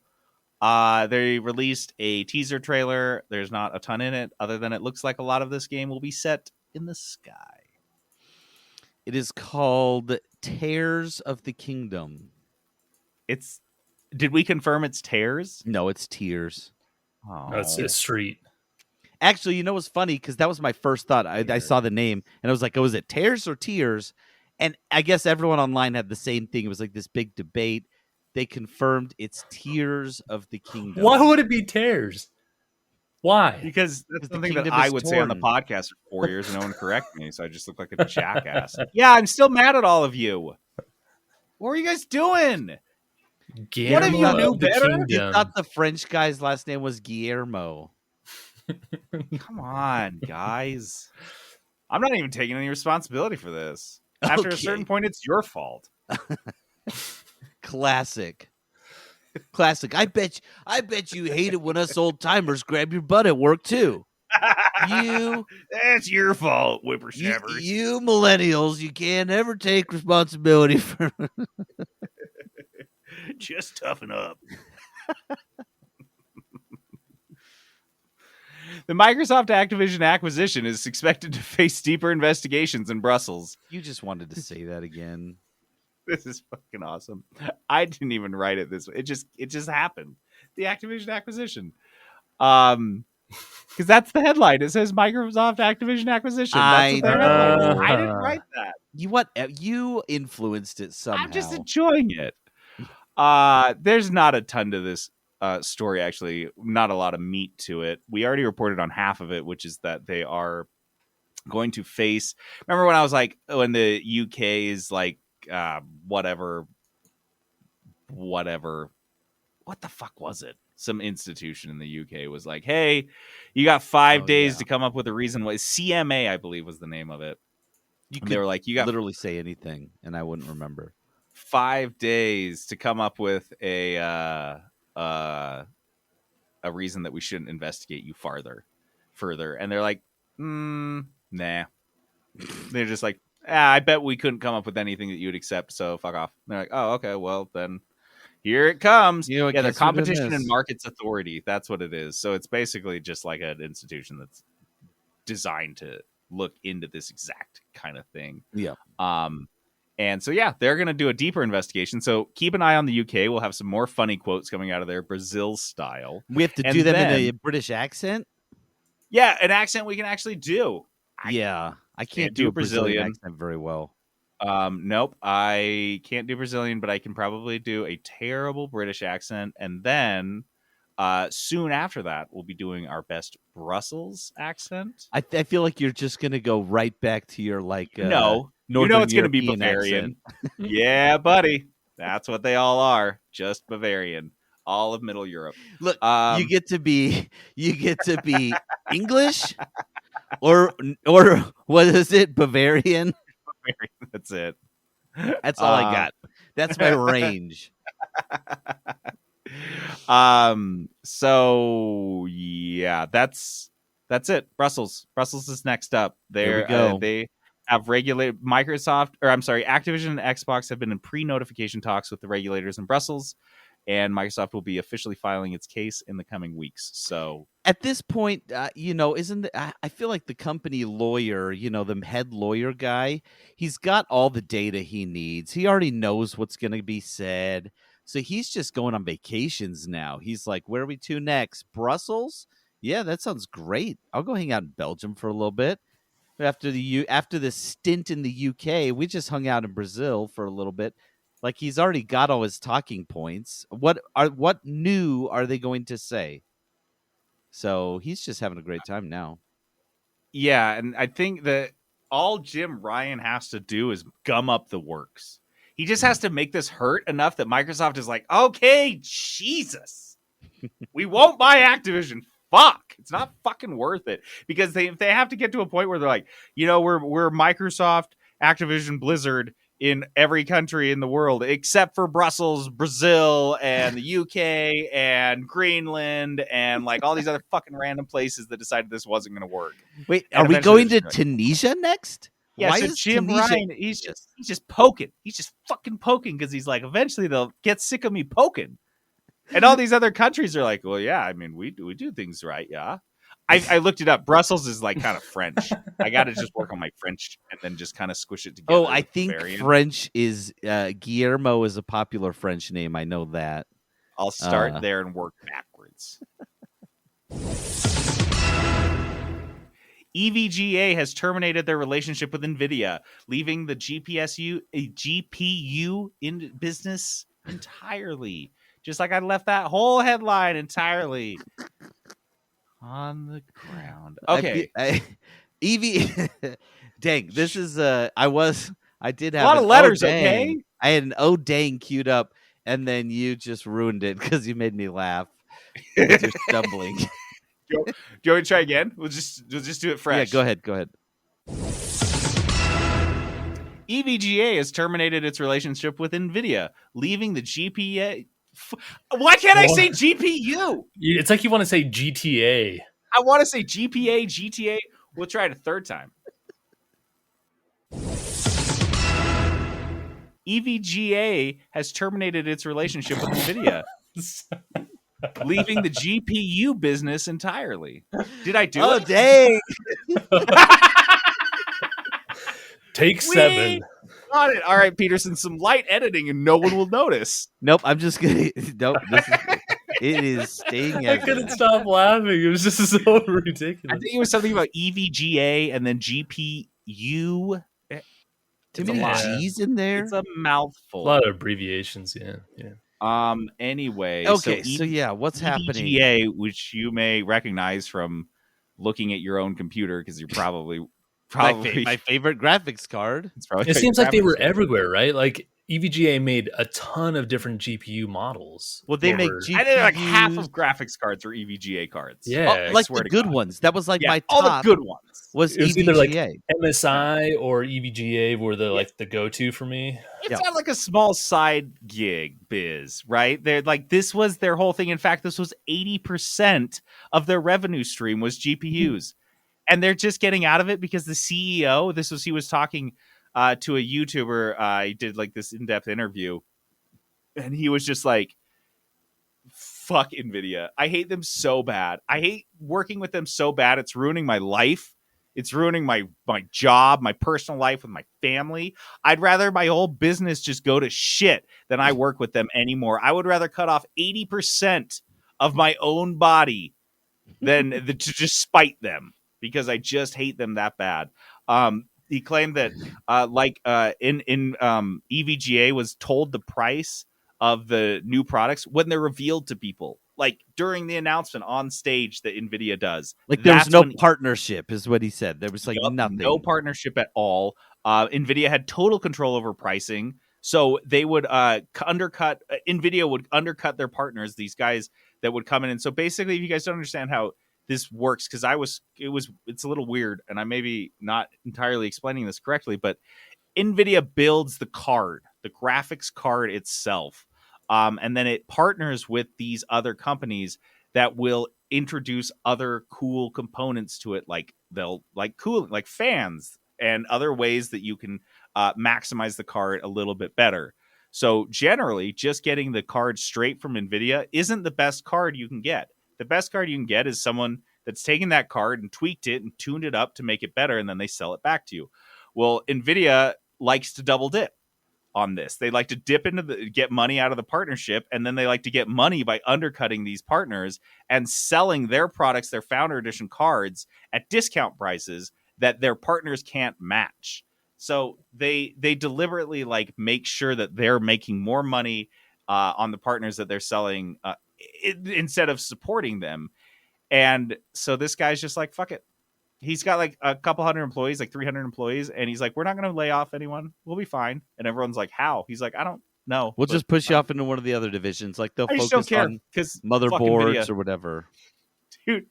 They released a teaser trailer. There's not a ton in it, other than it looks like a lot of this game will be set in the sky.
It is called Tears of the Kingdom.
Did we confirm it's Tears?
No, it's Tears.
Oh, it's a street.
Actually, you know what's funny? Because that was my first thought. I saw the name, and I was like, oh, is it Tears or Tears? And I guess everyone online had the same thing. It was like this big debate. They confirmed it's Tears of the Kingdom.
Why would it be Tears? Why?
Because that's something that I would say on the podcast for 4 years and no one correct me, so I just look like a jackass. Yeah, I'm still mad at all of you. What are you guys doing?
Guillermo,
what have you knew better?
You thought the French guy's last name was Guillermo.
Come on, guys. I'm not even taking any responsibility for this. After a certain point, it's your fault.
Classic. I bet you hate it when us old timers grab your butt at work too.
That's your fault, whippersnappers.
You millennials, you can't ever take responsibility for.
Just toughen up. The Microsoft Activision acquisition is expected to face deeper investigations in Brussels.
You just wanted to say that again.
This is fucking awesome. I didn't even write it this way. It just happened. The Activision acquisition. Because that's the headline. It says Microsoft Activision acquisition. That's what their headline is. I didn't write that.
You influenced it somehow.
I'm just enjoying it. There's not a ton to this story, actually. Not a lot of meat to it. We already reported on half of it, which is that they are going to face. Remember when I was like, when the UK is like, whatever. What the fuck was it? Some institution in the UK was like, hey, you got 5 days to come up with a reason why. CMA, I believe, was the name of it. They were like, you got
literally say anything, and I wouldn't remember.
5 days to come up with a reason that we shouldn't investigate you further. And they're like, nah. They're just like, I bet we couldn't come up with anything that you'd accept, so fuck off. And they're like, oh, okay, well, then here it comes. The Competition and Markets Authority. That's what it is. So it's basically just like an institution that's designed to look into this exact kind of thing.
Yeah.
And so, they're going to do a deeper investigation. So keep an eye on the UK. We'll have some more funny quotes coming out of there, Brazil style.
We have to do them in a British accent?
Yeah, an accent we can actually do.
I can't do a Brazilian accent very well.
Nope, I can't do Brazilian, but I can probably do a terrible British accent. And then soon after that, we'll be doing our best Brussels accent.
I feel like you're just going to go right back to your
no.
Northern
it's going to be Bavarian. Yeah, buddy. That's what they all are. Just Bavarian. All of Middle Europe.
Look, you get to be English or what is it? Bavarian?
That's it.
That's all I got. That's my range.
So that's it. Brussels is next up.
There we go.
They have regulated Activision and Xbox have been in pre-notification talks with the regulators in Brussels, and Microsoft will be officially filing its case in the coming weeks. So
at this point, I feel like the company lawyer, the head lawyer guy, he's got all the data he needs. He already knows what's going to be said. So he's just going on vacations now. He's like, where are we to next? Brussels? Yeah, that sounds great. I'll go hang out in Belgium for a little bit. After the stint in the UK, we just hung out in Brazil for a little bit. Like, he's already got all his talking points. What new are they going to say? So he's just having a great time now.
Yeah, and I think that all Jim Ryan has to do is gum up the works. He just has to make this hurt enough that Microsoft is like, okay, Jesus, we won't buy Activision. fuck. It's not fucking worth it because they have to get to a point where they're like, we're Microsoft, Activision, Blizzard in every country in the world except for Brussels, Brazil, and the UK and Greenland and like all these other fucking random places that decided this wasn't going to work.
Wait,
And
are we going to
like,
Tunisia next?
Yeah,
Why
so
is
Jim
Tunisia...
Ryan, he's just poking. He's just fucking poking because he's like, eventually they'll get sick of me poking. And all these other countries are like, well, yeah, I mean, we do things right, yeah. I looked it up. Brussels is like kind of French. I got to just work on my French and then just kind of squish it together.
Oh, I think French is Guillermo is a popular French name. I know that.
I'll start there and work backwards. EVGA has terminated their relationship with NVIDIA, leaving the GPU in business entirely. Just like I left that whole headline entirely on the ground. Okay.
Dang, this is I did have
a lot of letters, okay?
I had an oh dang queued up, and then you just ruined it because you made me laugh with your stumbling.
Do you want to try again? We'll just do it fresh.
Yeah, go ahead.
EVGA has terminated its relationship with NVIDIA, leaving the GPA. Why can't I say GPU?
It's like you want to say GTA.
I want to say GPA, GTA. We'll try it a third time. EVGA has terminated its relationship with NVIDIA, leaving the GPU business entirely. Did I do it?
Oh, dang.
Take 7.
Got it. All right, Peterson, some light editing and no one will notice.
Nope, I'm just gonna. Nope, it is staying.
I couldn't stop laughing. It was just so ridiculous.
I think it was something about EVGA and then GPU.
Too many G's in there.
It's a mouthful.
A lot of abbreviations. Yeah.
Anyway.
Okay. So what's happening?
EVGA, which you may recognize from looking at your own computer, because you're probably
my favorite graphics card.
It seems like they were everywhere, right? Like EVGA made a ton of different GPU models.
Well, they make GPUs.
I think like half of graphics cards are EVGA cards.
Yeah,
like the good ones. That was like my top.
All the good ones
was
it was
EVGA.
either like MSI or EVGA were the go-to for me.
It's not like a small side gig biz, right? They're like, this was their whole thing. In fact, this was 80% of their revenue stream was GPUs. And they're just getting out of it because the CEO, he was talking to a YouTuber. He did like this in-depth interview. And he was just like, fuck NVIDIA. I hate them so bad. I hate working with them so bad. It's ruining my life. It's ruining my job, my personal life with my family. I'd rather my whole business just go to shit than I work with them anymore. I would rather cut off 80% of my own body than to just spite them, because I just hate them that bad. He claimed that EVGA was told the price of the new products when they're revealed to people. Like during the announcement on stage that NVIDIA does.
Like there was no partnership is what he said. There was nothing.
No partnership at all. NVIDIA had total control over pricing. So they would NVIDIA would undercut their partners, these guys that would come in. And so basically, if you guys don't understand how this works, because it's a little weird, and I may be not entirely explaining this correctly, but NVIDIA builds the card, the graphics card itself. And then it partners with these other companies that will introduce other cool components to it, like cooling, like fans and other ways that you can maximize the card a little bit better. So generally, just getting the card straight from NVIDIA isn't the best card you can get. The best card you can get is someone that's taken that card and tweaked it and tuned it up to make it better, and then they sell it back to you. Well, NVIDIA likes to double dip on this. They like to dip into get money out of the partnership, and then they like to get money by undercutting these partners and selling their products, their Founder Edition cards, at discount prices that their partners can't match. So they deliberately make sure that they're making more money on the partners that they're selling instead of supporting them. And so this guy's just like, fuck it. He's got a couple hundred employees, 300 employees. And he's like, we're not going to lay off anyone. We'll be fine. And everyone's like, how? He's like, I don't know.
We'll just push you off into one of the other divisions. Like they'll focus on motherboards or whatever.
Dude,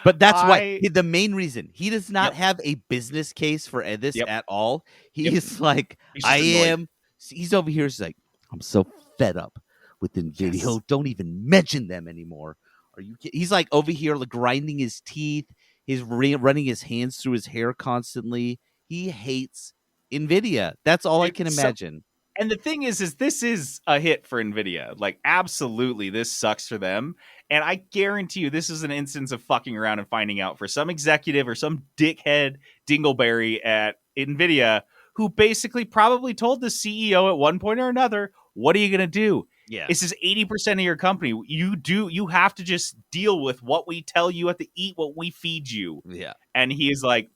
But that's why the main reason he does not have a business case for this at all. He's like, he's over here. He's like, I'm so fed up with NVIDIA. Yes. Don't even mention them anymore. Are you kidding? He's like over here, like grinding his teeth. He's running his hands through his hair constantly. He hates NVIDIA. That's all I can imagine.
And the thing is this is a hit for NVIDIA. Like, absolutely, this sucks for them. And I guarantee you this is an instance of fucking around and finding out for some executive or some dickhead dingleberry at NVIDIA who basically probably told the CEO at one point or another, what are you going to do?
Yeah.
This is 80% of your company. You have to just deal with what we tell you, have to eat what we feed you.
Yeah.
And he is like,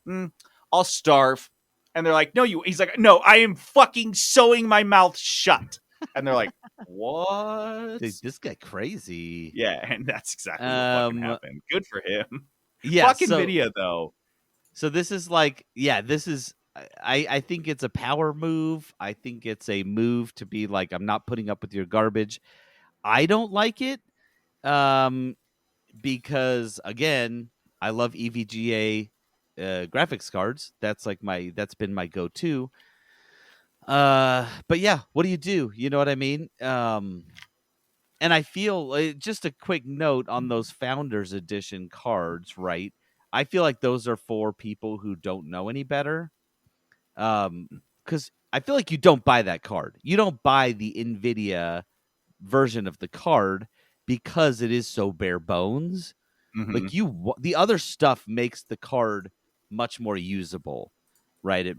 I'll starve. And they're like, no, he's like, no, I am fucking sewing my mouth shut. And they're like, what?
Dude, this guy crazy.
Yeah, and that's exactly what fucking happened. Good for him.
Yeah.
Fucking video, though.
So this is like, this is, I think it's a power move. I think it's a move to be like, I'm not putting up with your garbage. I don't like it because, again, I love EVGA graphics cards. That's been my go-to. But yeah, what do? You know what I mean? And I feel just a quick note on those Founders Edition cards, right? I feel like those are for people who don't know any better. Because I feel like you don't buy that card. You don't buy the NVIDIA version of the card because it is so bare bones. Mm-hmm. Like the other stuff makes the card much more usable, right? It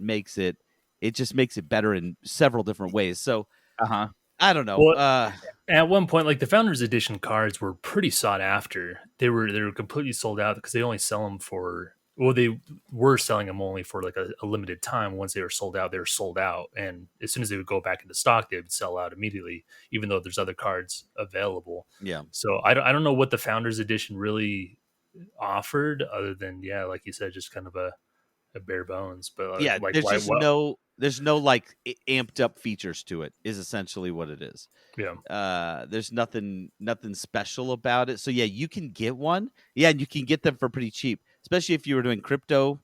just makes it better in several different ways. So, I don't know.
Well, at one point, like the Founders Edition cards were pretty sought after. They were completely sold out because they only sell them for. Well, they were selling them only for like a limited time. Once they were sold out, and as soon as they would go back into stock, they would sell out immediately. Even though there's other cards available.
Yeah.
So I don't know what the Founders Edition really offered, other than like you said, just kind of a bare bones. But like,
there's no like amped up features to it. Is essentially what it is.
Yeah.
There's nothing special about it. So yeah, you can get one. Yeah, and you can get them for pretty cheap, especially if you were doing crypto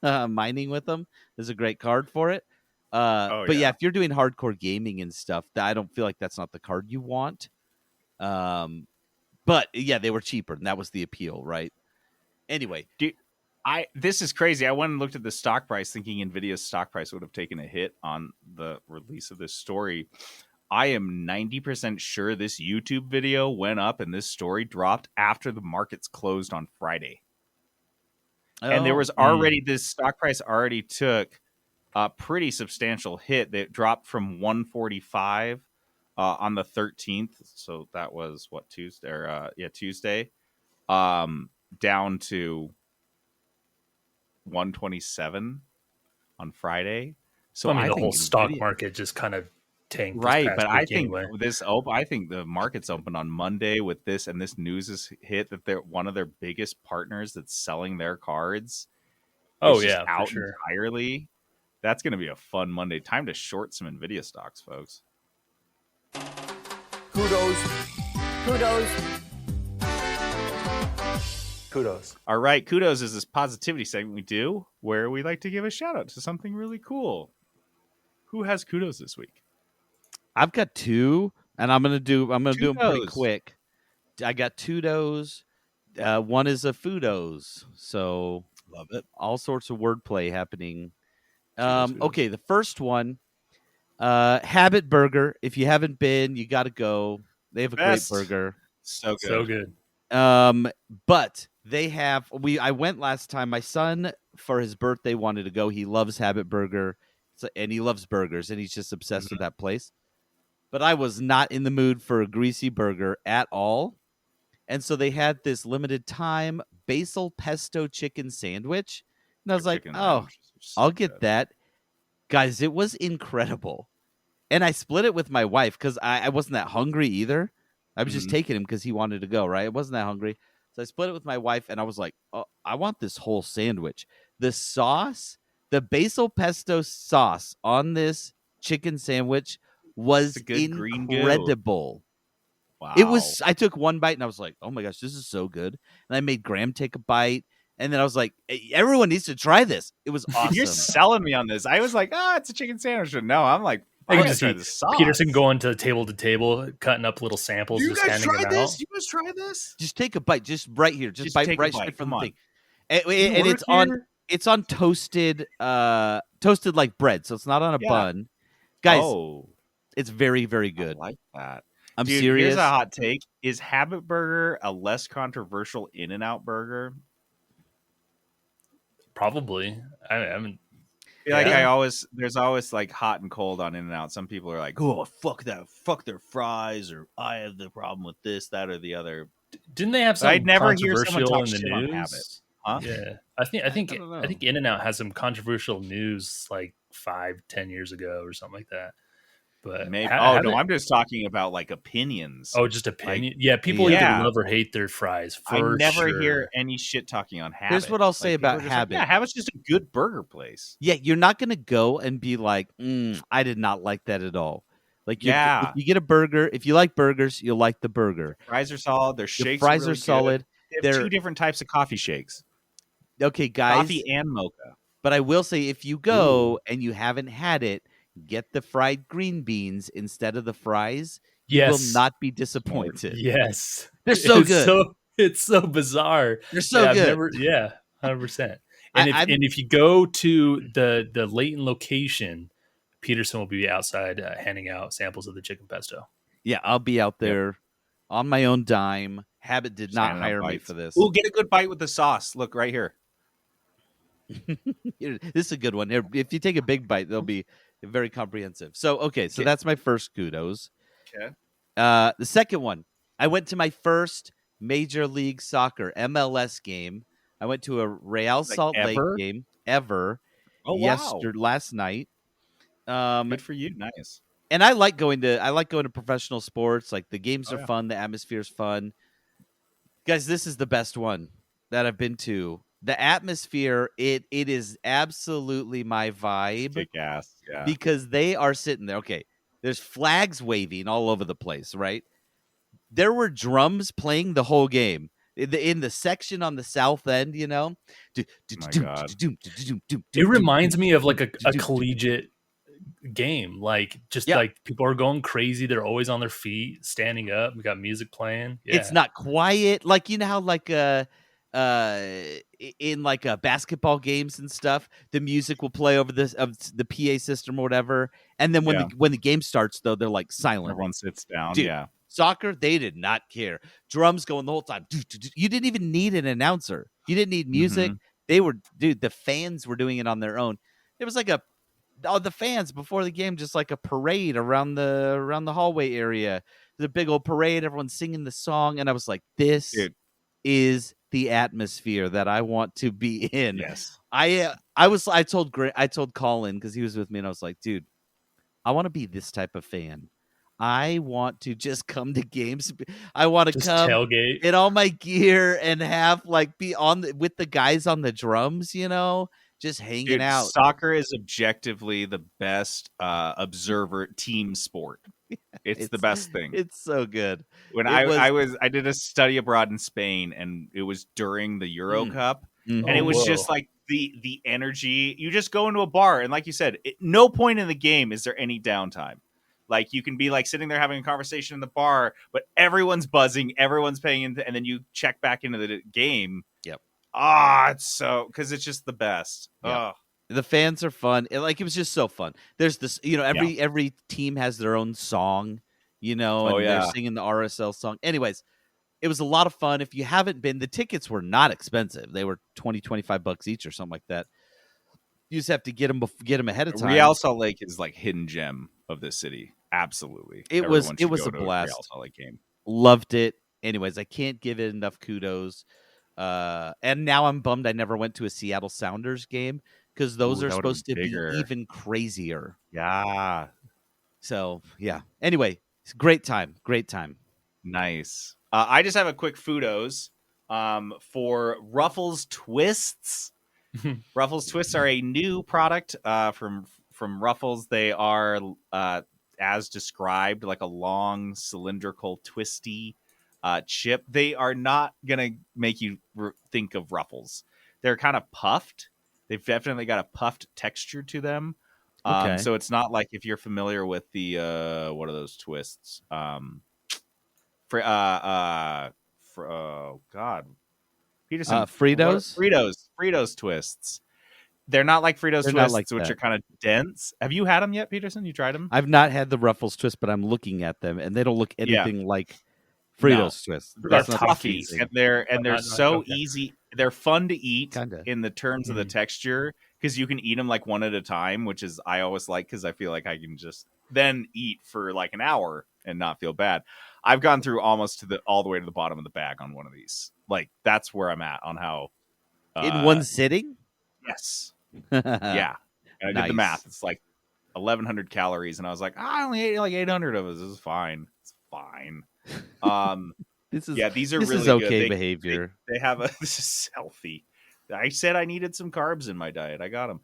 mining with them. There's a great card for it. But if you're doing hardcore gaming and stuff, I don't feel like that's not the card you want. But yeah, they were cheaper, and that was the appeal, right? Anyway,
this is crazy. I went and looked at the stock price, thinking NVIDIA's stock price would have taken a hit on the release of this story. I am 90% sure this YouTube video went up and this story dropped after the markets closed on Friday. And there was already this stock price already took a pretty substantial hit that dropped from 145 on the 13th. So that was Tuesday, down to 127 on Friday. So
I think the whole stock market just kind of tanked,
right? But I think I think the market's open on Monday with this, and this news is hit that they're one of their biggest partners that's selling their cards.
Out
entirely. That's going to be a fun Monday. Time to short some NVIDIA stocks, folks. Kudos. All right, Kudos is this positivity segment we do where we like to give a shout out to something really cool. Who has kudos this week?
I've got two, and I'm gonna do them pretty quick. I got Tudos. One is a Fudos, so
love it.
All sorts of wordplay happening. Okay, the first one, Habit Burger. If you haven't been, you got to go. They have a great burger.
So good.
So good.
But they have. I went last time. My son, for his birthday, wanted to go. He loves Habit Burger, and he loves burgers, and he's just obsessed with that place. But I was not in the mood for a greasy burger at all. And so they had this limited time basil pesto chicken sandwich. And I was like, I'll get that. Guys, it was incredible. And I split it with my wife because I wasn't that hungry either. I was just taking him because he wanted to go, right? I wasn't that hungry. So I split it with my wife, and I was like, I want this whole sandwich. The sauce, the basil pesto sauce on this chicken sandwich was incredible.
Wow.
It was. I took one bite and I was like, "Oh my gosh, this is so good!" And I made Graham take a bite, and then I was like, hey, "Everyone needs to try this." It was awesome.
You're selling me on this. I was like, it's a chicken sandwich. But no, I'm like,
I
I'm
can
gonna
just
try
see
this sauce.
Peterson going to table, cutting up little samples,
You
just
guys
handing
try
them
this?
out.
You guys try this?
Just take a bite, just right here, just bite
take a
right
bite.
straight from
Come
the
on.
thing, and it's on. It's on toasted like bread, so it's not on a bun. Guys, it's very, very good.
I like that.
I'm
Dude,
serious.
Here's a hot take. Is Habit Burger a less controversial In-N-Out burger?
Probably. I mean,
there's always like hot and cold on In-N-Out. Some people are like, oh, fuck that. Fuck their fries, or I have the problem with this, that, or the other.
Didn't they have some
I'd never hear someone
controversial
talk
in the
shit on
news?
Habit. Huh?
Yeah, I think
don't know.
In-N-Out has some controversial news like 5-10 years ago or something like that. But
maybe. I'm just talking about like opinions.
Oh, just opinion. People either love or hate their fries.
I never hear any shit talking on Habit.
Here's what I'll say about Habit.
Like, Habit's just a good burger place.
Yeah, you're not gonna go and be like, I did not like that at all. Like, if you get a burger, if you like burgers, you'll like the burger.
Fries are solid. Their shakes
fries
are really
solid.
They have two different types of coffee shakes.
Okay, guys.
Coffee and mocha.
But I will say, if you go and you haven't had it, get the fried green beans instead of the fries. You will not be disappointed.
Yes.
They're so good.
It's so bizarre.
They're so good.
100%. And if you go to the Layton location, Peterson will be outside handing out samples of the chicken pesto.
Yeah, I'll be out there on my own dime. Habit did not hire me for this.
We'll get a good bite with the sauce. Look right here.
This is a good one. If you take a big bite, they'll be very comprehensive. So that's my first kudos.
Okay.
The second one, I went to my first Major League Soccer MLS game. I went to a Real Salt Lake game ever.
Oh wow!
Last night.
Good for you. Nice.
And I like going to professional sports. Like, the games are fun, the atmosphere is fun. Guys, this is the best one that I've been to. The atmosphere, it is absolutely my vibe.
Kick ass, yeah.
Because they are sitting there. Okay, there's flags waving all over the place, right? There were drums playing the whole game. In the section on the south end, you know?
My God.
It reminds me of like a collegiate game. Like, like people are going crazy. They're always on their feet, standing up. We got music playing. Yeah.
It's not quiet. Like, you know how like in like basketball games and stuff, the music will play over the PA system or whatever, and then when the game starts, though, they're like silent.
Everyone sits down.
Dude,
yeah.
Soccer, they did not care. Drums going the whole time. You didn't even need an announcer. You didn't need music. The fans were doing it on their own. It was like the fans before the game, just like a parade around the hallway area. The big old parade, everyone's singing the song, and I was like, this is the atmosphere that I want to be in.
Yes.
I told Colin, because he was with me, and I was like, dude, I want to be this type of fan. I want to just come to games. I want to come
tailgate
in all my gear and have be with the guys on the drums, you know, just hanging out.
Soccer is objectively the best observer team sport. It's the best thing.
It's so good.
When I did a study abroad in Spain, and it was during the Euro Cup, and it was just like the energy. You just go into a bar, and like you said, no point in the game is there any downtime. Like, you can be like sitting there having a conversation in the bar, but everyone's buzzing, everyone's paying into, and then you check back into the game.
Yep.
It's so, because it's just the best.
Yep. The fans are fun. It was just so fun. There's this, you know, every team has their own song, you know, and they're singing the RSL song. Anyways, it was a lot of fun. If you haven't been, the tickets were not expensive. They were $20-$25 each or something like that. You just have to get them ahead of time.
Real Salt Lake is like hidden gem of this city. Absolutely.
It was a blast.
Real Salt Lake game.
Loved it. Anyways, I can't give it enough kudos. And now I'm bummed I never went to a Seattle Sounders game, because those are supposed to be even crazier.
Yeah.
So, yeah. Anyway, it's great time. Great time.
Nice. I just have a quick kudos for Ruffles Twists. Ruffles Twists are a new product from Ruffles. They are as described, like a long cylindrical twisty chip. They are not gonna make you think of Ruffles. They're kind of puffed. They've definitely got a puffed texture to them.
Okay.
So it's not like if you're familiar with the what are those twists? Oh God, Peterson,
Fritos?
Fritos twists. They're not like Fritos
They're
twists,
not like
which
that.
are kind of dense. Have you had them yet, Peterson? You tried them?
I've not had the Ruffles twist, but I'm looking at them, and they don't look anything like Fritos twist.
They're
That's not
toffee, and they're so
okay.
easy. They're fun to eat
Kinda.
in the terms of the texture because you can eat them like one at a time, which is I always like because I feel like I can just then eat for like an hour and not feel bad. I've gone through almost all the way to the bottom of the bag on one of these. Like that's where I'm at on how
In one sitting?
Yes. Yeah. And I did the math. It's like 1,100 calories, and I was like, I only ate like 800 of it. This is fine. It's fine. These are really
is okay
good.
behavior.
They have a this is healthy. I said I needed some carbs in my diet. I got them.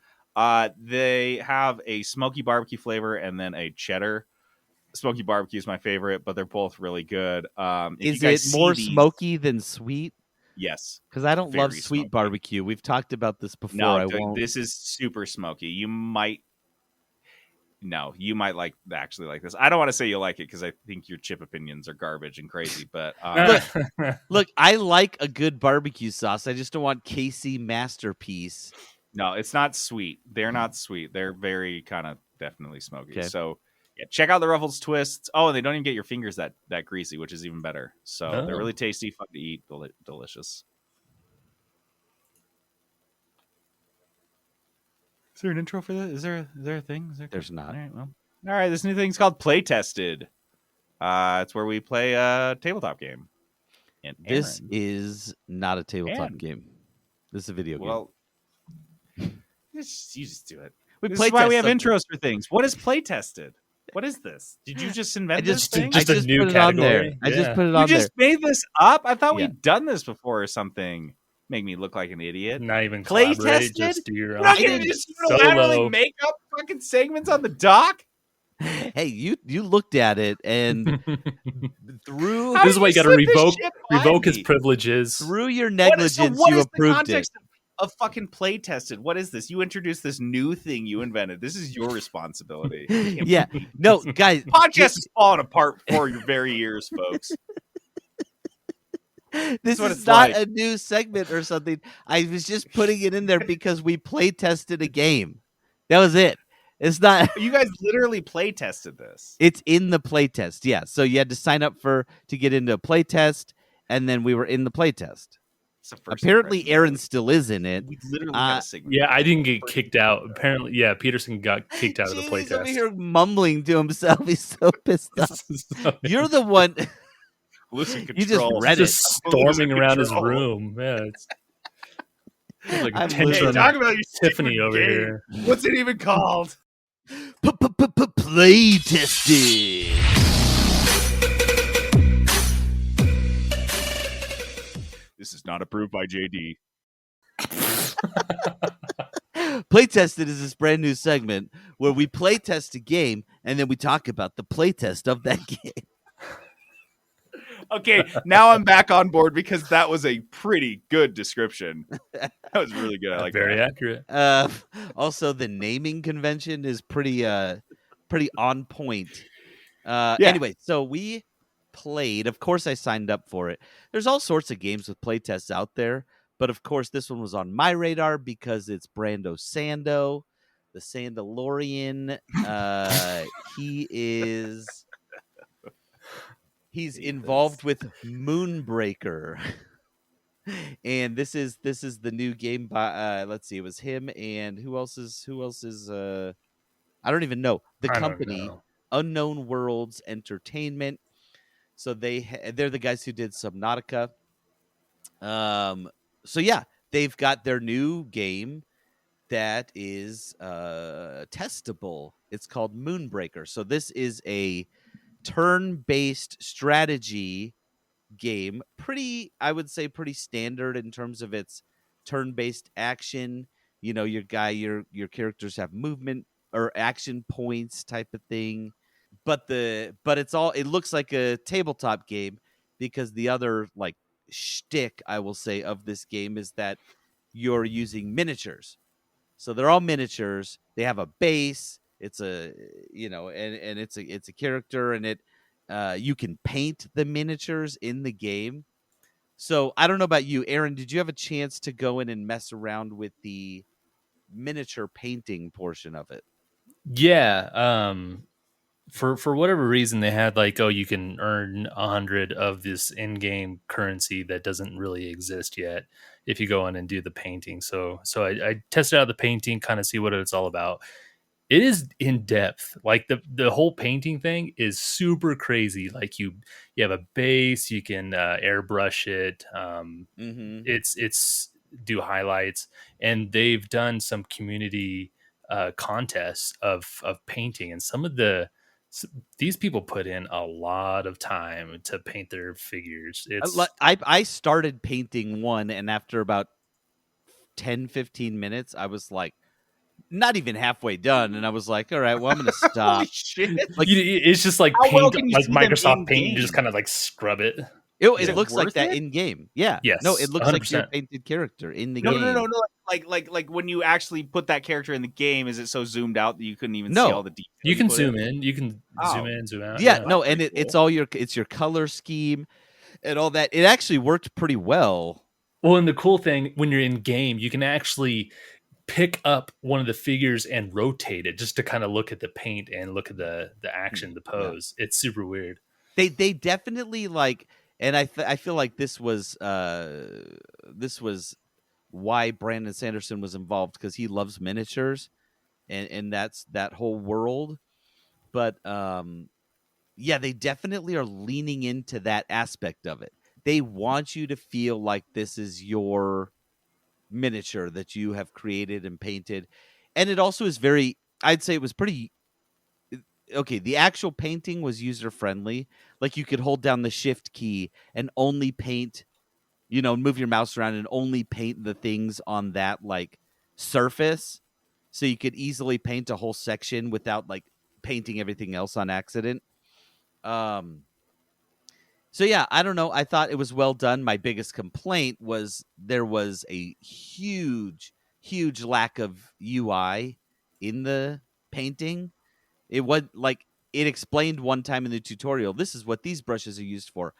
They have a smoky barbecue flavor and then a cheddar. Smoky barbecue is my favorite, but they're both really good.
Is it more smoky than sweet?
Yes,
because I don't love sweet
smoky.
Barbecue. We've talked about this before.
No, this is super smoky. You might actually like this. I don't want to say you'll like it because I think your chip opinions are garbage and crazy. But
look, I like a good barbecue sauce. I just don't want KC Masterpiece.
No, it's not sweet. They're not sweet. They're very kind of definitely smoky.
Okay.
So yeah, check out the Ruffles twists. Oh, and they don't even get your fingers that greasy, which is even better. So they're really tasty, fun to eat, delicious. Is there an intro for that? Is there a thing?
There's not.
All right. This new thing's called Playtested. It's where we play a tabletop game. And
this is not a tabletop game. This is a video game.
Well, you just do it. This is why we have intros for things. What is Playtested? What is this? Did you just invent this thing?
Just a new category.
I just put it on there.
You just made this up? I thought we'd done this before or something. Make me look like an idiot.
Not even collaborate, just do your own.
Not even just unilaterally make up fucking segments on the dock.
Hey, you looked at it and through.
This is why you got to revoke his privileges.
Through your negligence, you approved it.
Of fucking Playtested. What is this? You introduced this new thing you invented. This is your responsibility.
Yeah. No, guys.
Podcast is falling apart before your very ears, folks.
This is not a new segment or something. I was just putting it in there because we play tested a game. That was it. It's not.
You guys literally play tested this.
It's in the playtest. Yeah. So you had to sign up to get into a playtest, and then we were in the playtest. Apparently, Aaron still is in it.
We literally got a segment.
Yeah, I didn't get kicked out. Apparently, yeah, Peterson got kicked out of the playtest.
He's over here mumbling to himself. He's so pissed off. You're the one. You just read it.
Storming around his room. Yeah, it's like attention.
Talk about your
Tiffany over here.
What's it even called?
Playtested.
This is not approved by JD.
Playtested is this brand new segment where we playtest a game and then we talk about the playtest of that game.
Okay, now I'm back on board because that was a pretty good description. That was really good. I like
very
that.
accurate.
Also, the naming convention is pretty on point.
Yeah.
Anyway, so we played. Of course, I signed up for it. There's all sorts of games with playtests out there, but of course, this one was on my radar because it's Brando Sando, the Sandalorian. He's involved with Moonbreaker. And this is the new game by let's see, it was him and who else is I don't even know. The company Unknown Worlds Entertainment. So they're the guys who did Subnautica. So yeah, they've got their new game that is testable. It's called Moonbreaker. So this is a turn-based strategy game, I would say pretty standard in terms of its turn-based action. You know, your characters have movement or action points type of thing, but it looks like a tabletop game, because the other like shtick, I will say, of this game is that you're using miniatures. So they're all miniatures. They have a base. It's a and it's a character, and it you can paint the miniatures in the game. So I don't know about you, Aaron. Did you have a chance to go in and mess around with the miniature painting portion of it?
Yeah. For whatever reason, they had like, oh, you can earn 100 of this in-game currency that doesn't really exist yet if you go in and do the painting. So I tested out the painting, kind of see what it's all about. It is in depth. Like the whole painting thing is super crazy. Like you have a base, you can airbrush it. It's do highlights, and they've done some community contests of painting, and these people put in a lot of time to paint their figures.
I started painting one, and after about 10-15 minutes, I was like, not even halfway done, and I was like, all right, well, I'm gonna stop.
Holy shit.
Like,
it's just like
how
paint,
well can you
like
see them
Microsoft Paint,
in-game?
you just kind of like scrub it.
It looks like
worth
that
it?
in game. Yeah.
Yes,
No, it looks like your
100%.
painted character in the
No,
game.
no. Like when you actually put that character in the game, is it so zoomed out that you couldn't even
No.
see all the details?
You can
put
zoom in, you can zoom in, zoom out.
Yeah, no,
that's
and
pretty
it's
cool.
all it's your color scheme and all that. It actually worked pretty well.
Well, and the cool thing, when you're in game, you can actually pick up one of the figures and rotate it just to kind of look at the paint and look at the action, the pose. It's super weird.
They definitely like, and I feel like this was why Brandon Sanderson was involved, because he loves miniatures and that's that whole world. But yeah, they definitely are leaning into that aspect of it. They want you to feel like this is your miniature that you have created and painted. And it also is I'd say it was pretty okay. The actual painting was user friendly. Like you could hold down the shift key and only paint, move your mouse around and only paint the things on that like surface. So you could easily paint a whole section without like painting everything else on accident. So yeah, I don't know. I thought it was well done. My biggest complaint was there was a huge lack of UI in the painting. It was like it explained one time in the tutorial, this is what these brushes are used for.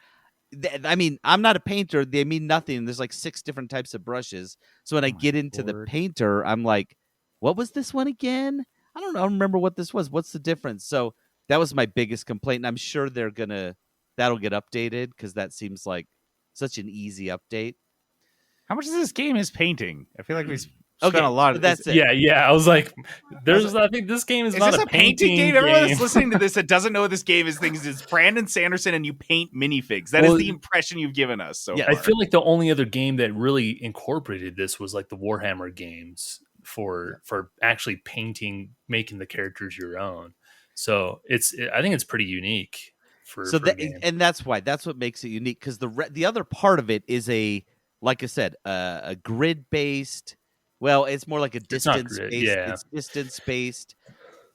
I mean, I'm not a painter. They mean nothing. There's like 6 different types of brushes. So when I get into the painter, I'm like, what was this one again? I don't know. I don't remember what this was. What's the difference? So that was my biggest complaint. And I'm sure that'll get updated, because that seems like such an easy update.
How much of this game is painting? I feel like we spent a lot of
that's it.
Yeah. I was like, I think this game is not
this
a painting game.
Everyone that's listening to this that doesn't know what this game is thinks it's Brandon Sanderson and you paint minifigs. That is the impression you've given us. So
I feel like the only other game that really incorporated this was like the Warhammer games for actually painting, making the characters your own. So I think it's pretty unique.
And that's what makes it unique, because the other part of it is like I said, a grid based. Well, it's more like a distance based.
Yeah.
It's distance based,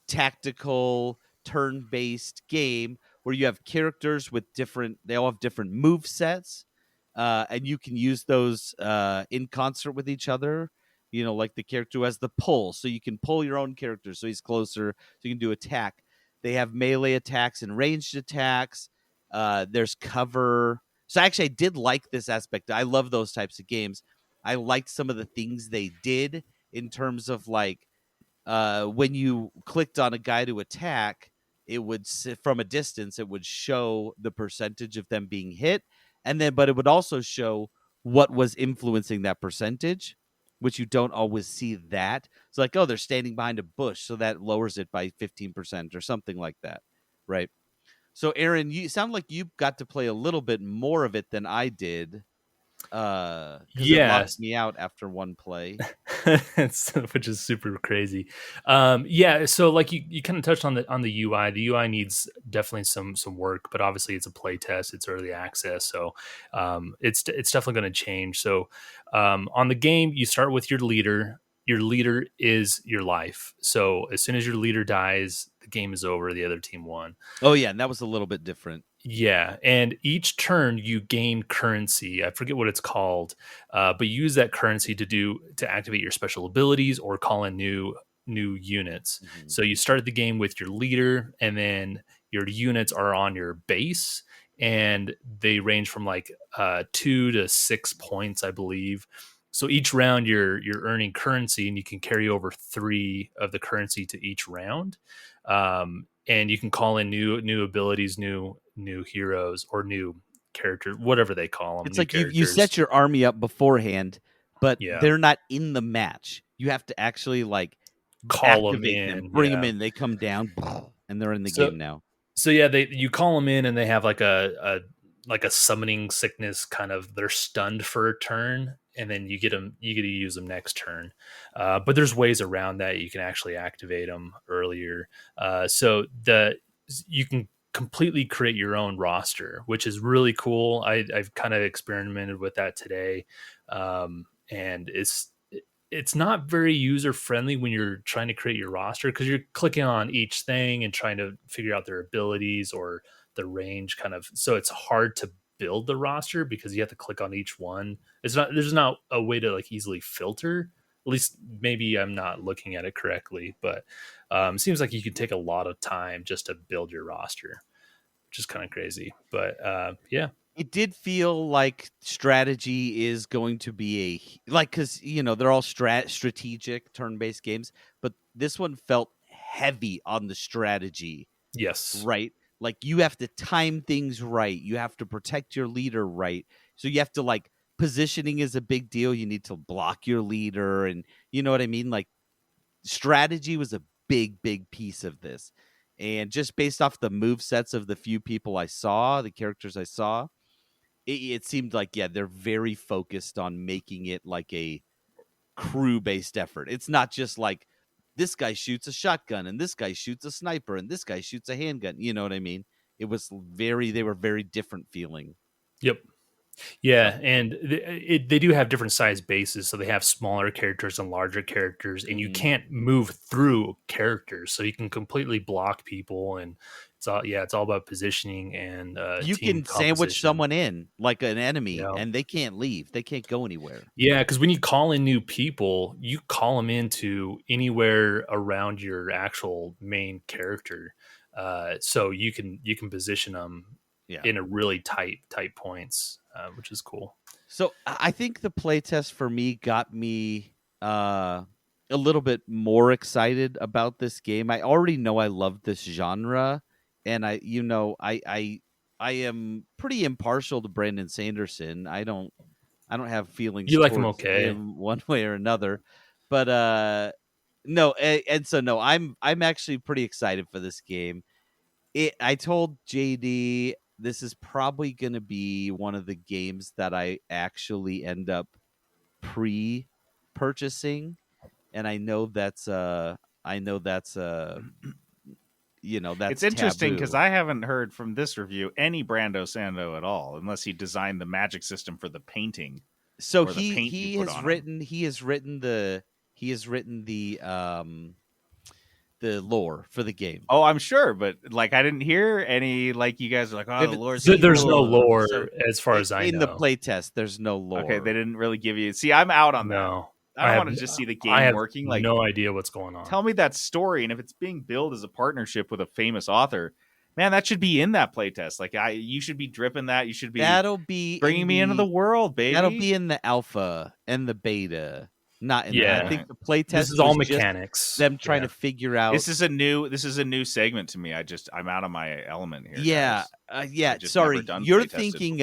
tactical, turn based game where you have characters with they all have different move sets, and you can use those in concert with each other. Like the character who has the pull, so you can pull your own character, so he's closer, so you can do attack. They have melee attacks and ranged attacks. There's cover. So actually, I did like this aspect. I love those types of games. I liked some of the things they did in terms of like when you clicked on a guy to attack, it would from a distance, it would show the percentage of them being hit. But it would also show what was influencing that percentage, which you don't always see that. It's like, oh, they're standing behind a bush, so that lowers it by 15% or something like that, right? So, Aaron, you sound like you got to play a little bit more of it than I did, because it locked me out after one play.
Which is super crazy. So like you kind of touched on the UI. The UI needs definitely some work, but obviously it's a play test, it's early access, so it's definitely going to change. So on the game, you start with your leader. your leader is your life. So as soon as your leader dies, the game is over. The other team won.
Oh yeah, and that was a little bit different.
Yeah, and each turn you gain currency. I forget what it's called, but you use that currency to activate your special abilities or call in new units.
Mm-hmm.
So you start the game with your leader, and then your units are on your base, and they range from like 2 to 6 points, I believe. So each round you're earning currency, and you can carry over 3 of the currency to each round. And you can call in new abilities, new heroes, or new characters, whatever they call them.
It's like you set your army up beforehand, but they're not in the match. You have to actually like
call them in,
bring them in. They come down, and they're in the game now.
So yeah, you call them in, and they have like a summoning sickness kind of. They're stunned for a turn, and then you get to use them next turn. But there's ways around that. You can actually activate them earlier. So you can completely create your own roster, which is really cool. I've kind of experimented with that today, and it's not very user friendly when you're trying to create your roster, because you're clicking on each thing and trying to figure out their abilities or the range kind of. So it's hard to build the roster because you have to click on each one. There's not a way to like easily filter. At least maybe I'm not looking at it correctly, but it seems like you could take a lot of time just to build your roster, which is kind of crazy. But yeah.
It did feel like strategy is going to be because they're all strategic turn-based games, but this one felt heavy on the strategy.
Yes,
right. Like you have to time things right. You have to protect your leader right. So you have to like positioning is a big deal. You need to block your leader, and you know what I mean. Like strategy was a big piece of this, and just based off the move sets of the few people I saw, the characters I saw. It seemed like, they're very focused on making it like a crew-based effort. It's not just like this guy shoots a shotgun and this guy shoots a sniper and this guy shoots a handgun. You know what I mean? They were very different feeling.
Yep. Yeah, and they do have different size bases, so they have smaller characters and larger characters, and you can't move through characters, so you can completely block people, and it's all about positioning and
you
team
can sandwich someone in like an enemy, and they can't leave, they can't go anywhere.
Yeah, because when you call in new people, you call them into anywhere around your actual main character, so you can position them in a really tight points, which is cool.
So I think the playtest for me got me a little bit more excited about this game. I already know I love this genre, and I am pretty impartial to Brandon Sanderson. I don't have feelings.
You like him okay,
him one way or another, but no, and so no, I'm actually pretty excited for this game. I told JD this is probably going to be one of the games that I actually end up purchasing, and I know that's
it's interesting because I haven't heard from this review any Brando Sando at all, unless he designed the magic system for the painting.
So he has written the lore for the game.
Oh, I'm sure, but like I didn't hear any like you guys are like, oh, the lore's
there's no lore as far as I know.
In the playtest, there's no lore.
Okay, they didn't really give you. See, I'm out on that. I want to just see the game working. Like,
no idea what's going on.
Tell me that story, and if it's being billed as a partnership with a famous author, man, that should be in that playtest. Like, you should be dripping that. You should be.
That'll be
bringing me into the world, baby.
That'll be in the alpha and the beta. Not in that. I think the playtest.
This is all mechanics.
Them trying to figure out.
This is a new segment to me. I'm out of my element here.
Yeah. Sorry, you're thinking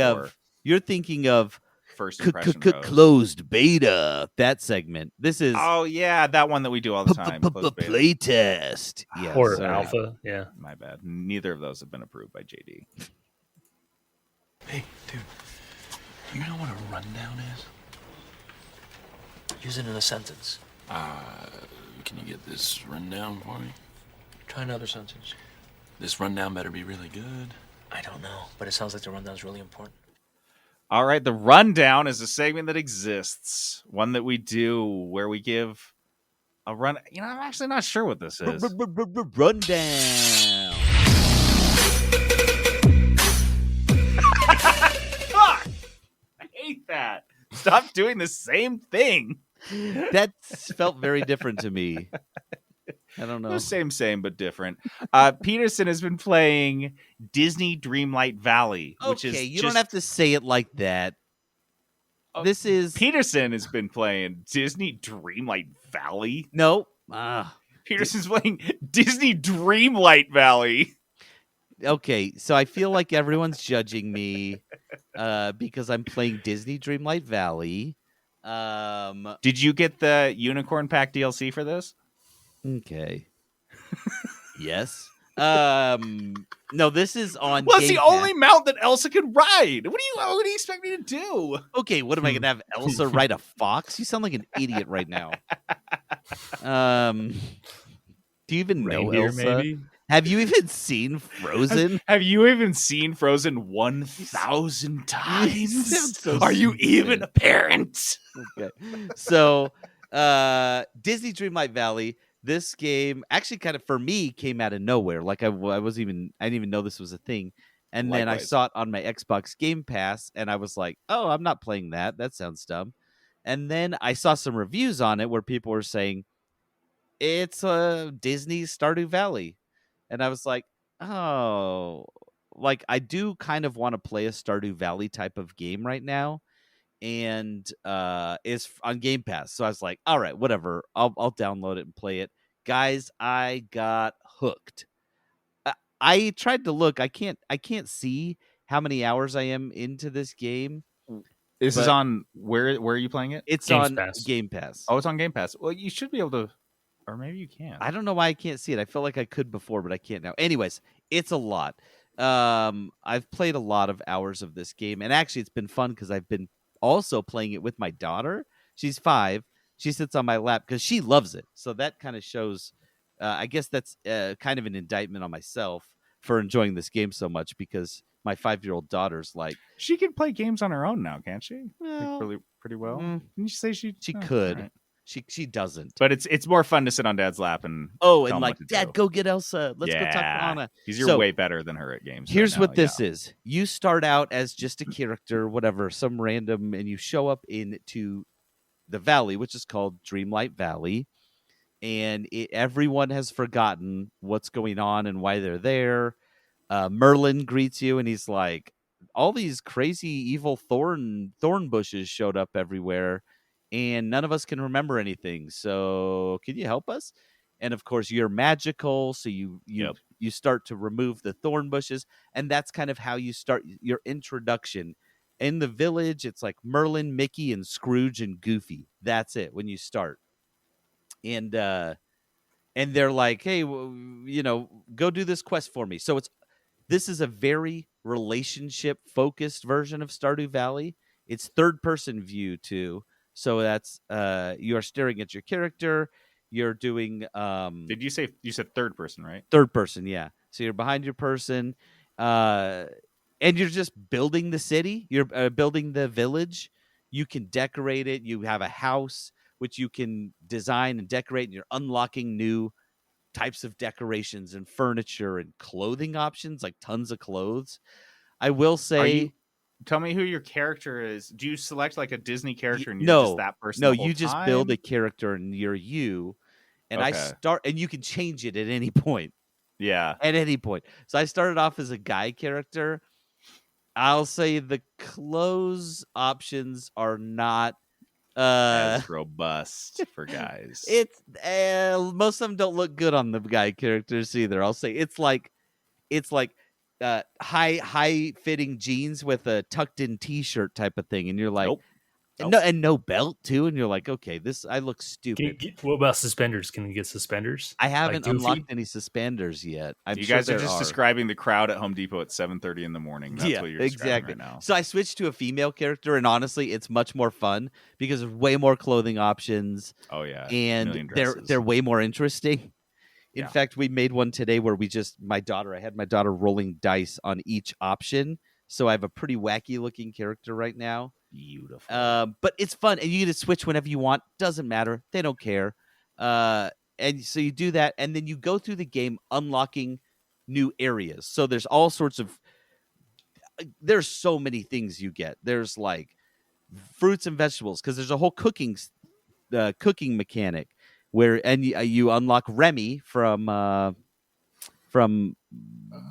of
first impression
closed beta, that segment. This is
that one that we do all the time.
Playtest,
or alpha. Yeah,
my bad. Neither of those have been approved by JD.
Hey, dude, you know what a rundown is? Use it in a sentence.
Can you get this rundown for me?
Try another sentence.
This rundown better be really good.
I don't know, but it sounds like the rundown's really important.
All right, the rundown is a segment that exists, one that we do where we give A run. You know, I'm actually not sure what this is.
Rundown.
Fuck! I hate that. Stop doing the same thing.
That felt very different to me. I don't know.
Same, but different. Peterson has been playing Disney Dreamlight Valley, which is
you don't have to say it like that. This is
Peterson has been playing Disney Dreamlight Valley.
No.
Peterson's playing Disney Dreamlight Valley.
Okay, so I feel like everyone's judging me because I'm playing Disney Dreamlight Valley.
Did you get the Unicorn Pack DLC for this?
Okay. Yes. No, this is on.
Well, it's
Game
the
Pass.
only mount that Elsa can ride. What do you expect me to do?
Okay, what am I gonna have Elsa ride a fox? You sound like an idiot right now. Do you even know
Reindeer,
Elsa?
maybe?
Have you even seen Frozen?
Have you even seen Frozen 1,000 times?
So
Are you even
stupid.
a parent?
Okay. So, Disney Dreamlight Valley. This game actually kind of for me came out of nowhere. Like I didn't even know this was a thing. And then I
Likewise.
saw it on my Xbox Game Pass and I was like, "Oh, I'm not playing that. That sounds dumb." And then I saw some reviews on it where people were saying it's Disney's Stardew Valley. And I was like, "Oh, like I do kind of want to play a Stardew Valley type of game right now." And is on Game Pass. So I was like, all right, whatever. I'll download it and play it. Guys, I got hooked. I tried to look. I can't see how many hours I am into this game.
This is
But-
on where are you playing it?
It's
Game
on
Pass.
Game Pass.
Oh, it's on Game Pass. Well, you should be able to, or maybe you can't.
I don't know why I can't see it. I felt like I could before, but I can't now. Anyways, it's a lot. I've played a lot of hours of this game, and actually it's been fun because I've been also playing it with my daughter. She's 5. She sits on my lap because she loves it. So that kind of shows, I guess that's kind of an indictment on myself for enjoying this game so much because my 5-year-old daughter's like,
She can play games on her own now, can't she?
well,
Like pretty well.
mm,
Didn't you say she
she
oh,
could.
all right.
She doesn't.
But it's more fun to sit on Dad's lap and
Oh,
tell
and
him
like,
what to
Dad,
do.
go get Elsa. Let's go talk to
Yeah.
Anna.
Because you're
So,
way better than her at games.
Here's
right
what
now,
this is. You start out as just a character, whatever, some random, and you show up into the valley, which is called Dreamlight Valley. And everyone has forgotten what's going on and why they're there. Merlin greets you, and he's like, all these crazy evil thorn bushes showed up everywhere, and none of us can remember anything. So can you help us? And of course, you're magical, so you start to remove the thorn bushes, and that's kind of how you start your introduction. In the village, it's like Merlin, Mickey, and Scrooge and Goofy. That's it when you start. And they're like, hey, go do this quest for me. So this is a very relationship focused version of Stardew Valley. It's third person view too. So that's you are staring at your character. You're doing
Did you said third person, right?
third person, yeah. So you're behind your person, and you're just building the city. You're building the village. You can decorate it. You have a house which you can design and decorate, and you're unlocking new types of decorations and furniture and clothing options, like tons of clothes. I will say,
tell me who your character is. Do you select like a Disney character and you're
no,
just that person?
no,
the whole
you just
time?
build a character and you're you. And I
Okay.
start, and you can change it at any point.
Yeah.
At any point. So I started off as a guy character. I'll say the clothes options are not
As robust for guys.
it's most of them don't look good on the guy characters either. I'll say it's like high fitting jeans with a tucked in t-shirt type of thing, and you're like,
Nope.
and no belt too, and you're like, okay, I look stupid.
What about suspenders? Can you get suspenders?
I haven't
Goofy?
unlocked any suspenders yet. I'm
You
sure
guys are
there
just describing the crowd at Home Depot at 7:30 in the morning. That's
yeah,
what you're describing
exactly.
right now.
So I switched to a female character, and honestly, it's much more fun because there's way more clothing options.
Oh yeah.
And
Million
they're
dresses.
way more interesting. In
Yeah.
fact, we made one today where I had my daughter rolling dice on each option. So I have a pretty wacky looking character right now.
Beautiful.
But it's fun, and you get to switch whenever you want. Doesn't matter. They don't care. And so you do that, and then you go through the game unlocking new areas. So there's all sorts of there's so many things you get. There's like fruits and vegetables because there's a whole cooking mechanic where you unlock Remy from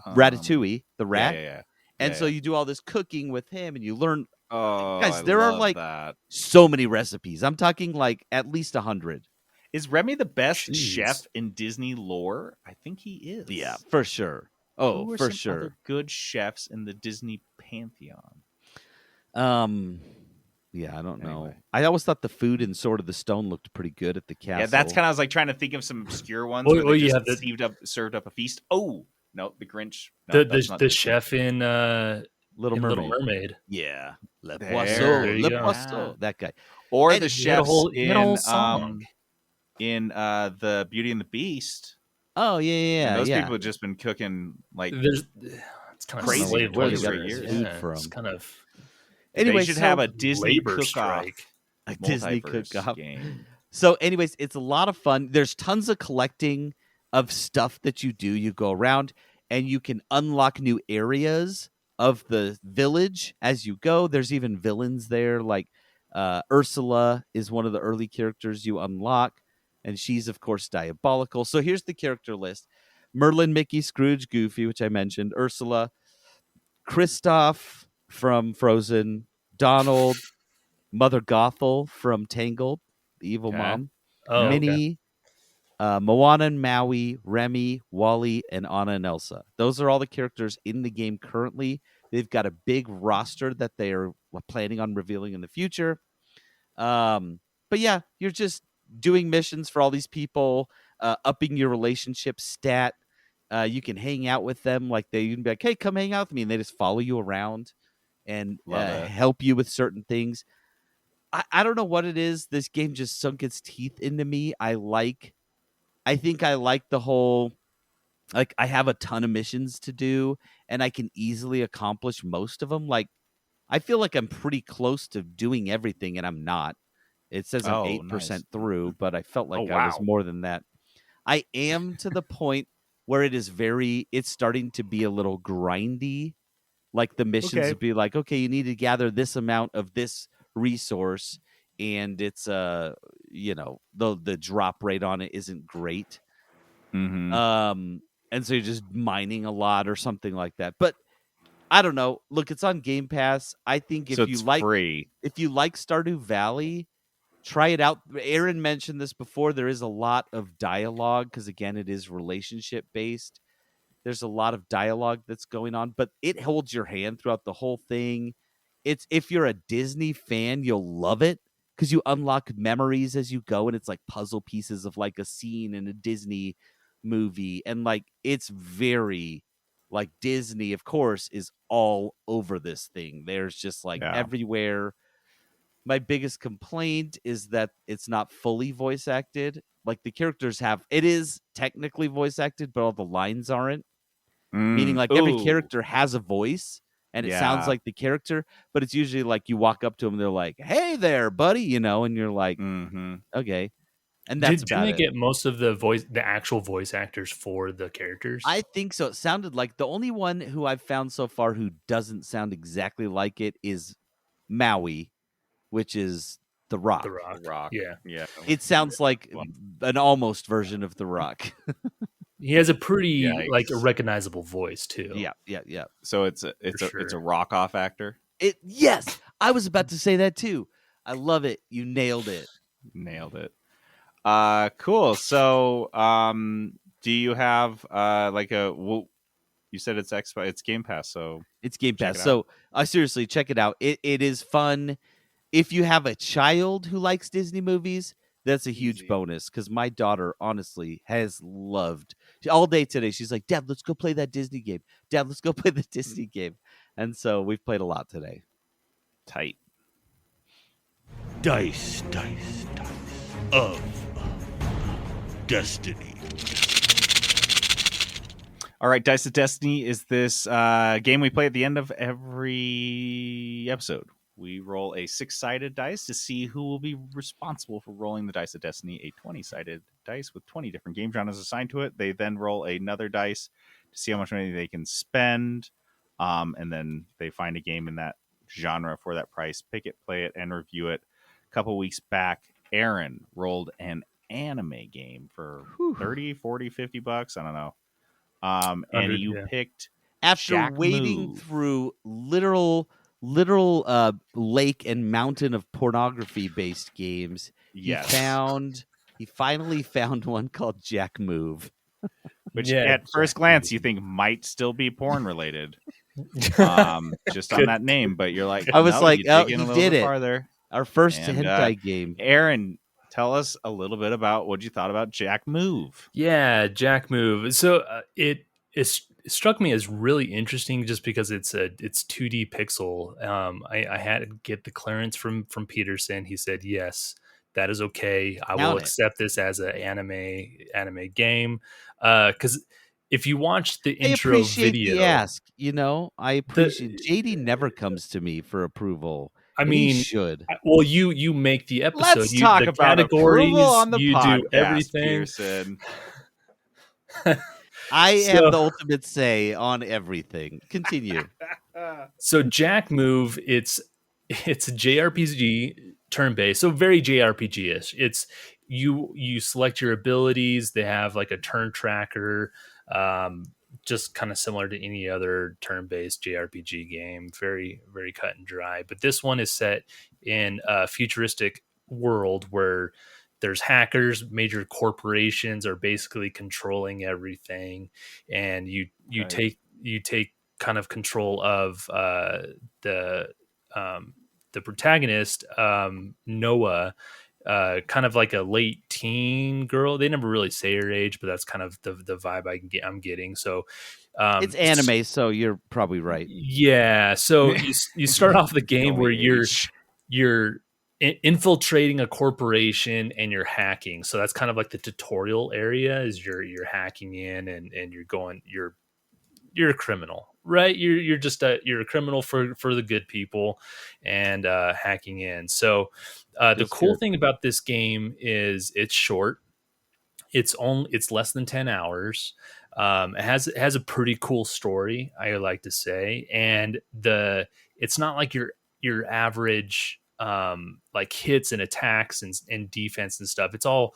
Ratatouille, the rat.
Yeah.
And so you do all this cooking with him, and you learn.
Oh,
Guys, there are like so many recipes. I'm talking like at least 100.
Is Remy the best chef in Disney lore? I think he is.
Yeah, for sure. Oh,
Who are
for
some
sure.
other good chefs in the Disney pantheon.
Yeah, I don't know.
Anyway.
I always thought the food in Sword of the Stone looked pretty good at the castle.
Yeah, that's kind of I was like trying to think of some obscure ones.
Well,
where they
you
just
have
served up a feast. Oh no, the Grinch. No,
the chef in
Little Mermaid.
Yeah,
Le
There
Poisson.
you
Le
go.
Poisson. That guy.
or
And
the
he
had a
chefs
whole- he had a whole song.
in the Beauty and the Beast.
Oh yeah.
And those people have just been cooking like
It's kind of
crazy.
slave
Where they
labor.
got
years.
food
Yeah,
from.
it's kind of
Anyway,
they should
so
have a Disney
labor
cook-off.
strike.
a Disney
multiverse
cook-off.
game.
So, anyways, it's a lot of fun. There's tons of collecting of stuff that you do. You go around and you can unlock new areas of the village as you go. There's even villains there, like Ursula is one of the early characters you unlock, and she's of course diabolical. So here's the character list: Merlin, Mickey, Scrooge, Goofy, which I mentioned, Ursula, Kristoff from Frozen, Donald, Mother Gothel from Tangled, the evil
Okay.
mom,
Oh,
Minnie, Moana and Maui, Remy, Wally, and Anna and Elsa. Those are all the characters in the game currently. They've got a big roster that they are planning on revealing in the future. But yeah, you're just doing missions for all these people, upping your relationship stat. You can hang out with them. Like you can be like, hey, come hang out with me. And they just follow you around and help you with certain things. I don't know what it is. This game just sunk its teeth into me. I think I like the whole, like, I have a ton of missions to do and I can easily accomplish most of them. Like, I feel like I'm pretty close to doing everything and I'm not. It says I'm 8% through, but I felt like I was more than that. I am to the point where it's starting to be a little grindy. Like the missions would be like, okay, you need to gather this amount of this resource, and it's the drop rate on it isn't great.
Mm-hmm.
And so you're just mining a lot or something like that. But I don't know. Look, it's on Game Pass. I think if you like Stardew Valley, try it out. Aaron mentioned this before. There is a lot of dialogue because, again, it is relationship based. There's a lot of dialogue that's going on, but it holds your hand throughout the whole thing. If you're a Disney fan, you'll love it because you unlock memories as you go, and it's like puzzle pieces of like a scene in a Disney movie, and like it's very like Disney, of course, is all over this thing. There's just like everywhere. My biggest complaint is that it's not fully voice acted. Like the characters it is technically voice acted, but all the lines aren't. Meaning like every character has a voice and it sounds like the character, but it's usually like you walk up to them and they're like, hey there, buddy, and you're like, okay. And that's
Didn't they get most of the actual voice actors for the characters?
I think so. It sounded like the only one who I've found so far who doesn't sound exactly like it is Maui, which is The Rock.
The Rock. Yeah.
It sounds like an almost version of The Rock.
He has a pretty like a recognizable voice too.
Yeah.
So it's a rock off actor.
Yes, I was about to say that too. I love it. You nailed it.
Cool. So, do you have you said it's Game Pass, so
it's Game Pass. So, seriously, check it out. It is fun. If you have a child who likes Disney movies, that's a huge bonus because my daughter honestly has loved all day today. She's like, Dad, let's go play that Disney game. Dad, let's go play the Disney game. And so we've played a lot today.
Tight.
Dice of Destiny.
All right, Dice of Destiny is this game we play at the end of every episode. we roll a 6-sided dice to see who will be responsible for rolling the dice of destiny, a 20-sided dice with 20 different game genres assigned to it. They then roll another dice to see how much money they can spend, and then they find a game in that genre for that price, pick it, play it, and review it. A couple weeks back, Aaron rolled an anime game for 30, 40, 50 bucks. I don't know. And you picked
after
Jack
wading
Move.
through literal lake and mountain of pornography based games.
Yes.
He finally found one called Jack Move,
which at first glance you think might still be porn related. Just on that name, but you're like,
I was
no,
like,
you dig in a
he
little
did
bit
it.
Farther.
Our first
And,
hentai game.
Aaron, tell us a little bit about what you thought about Jack Move.
Yeah, Jack Move. So it struck me as really interesting just because it's 2D pixel. I had to get the clearance from Peterson. He said yes, that is okay. I will accept this as an anime game. Because if you watch the intro video,
the ask. I appreciate. JD never comes to me for approval.
I mean,
he should.
Well, you make the episode.
Let's talk
the
about
categories
approval on the
you
podcast,
do everything.
Peterson.
I have the ultimate say on everything. Continue.
So Jack Move, it's a JRPG turn-based, so very JRPG-ish. It's you select your abilities. They have like a turn tracker, just kind of similar to any other turn-based JRPG game. Very, very cut and dry. But this one is set in a futuristic world where there's hackers, major corporations are basically controlling everything, and you take kind of control of the protagonist, Noah, kind of like a late teen girl. They never really say her age, but that's kind of the vibe I'm getting. So
it's anime, so you're probably right.
Yeah. So you start off the game where you're infiltrating a corporation and you're hacking. So that's kind of like the tutorial area. Is you're hacking in and you're a criminal, right? You're just you're a criminal for the good people and hacking in. So the cool thing about this game is it's short. It's less than 10 hours. It has a pretty cool story, I like to say, and it's not like your average like hits and attacks and defense and stuff. It's all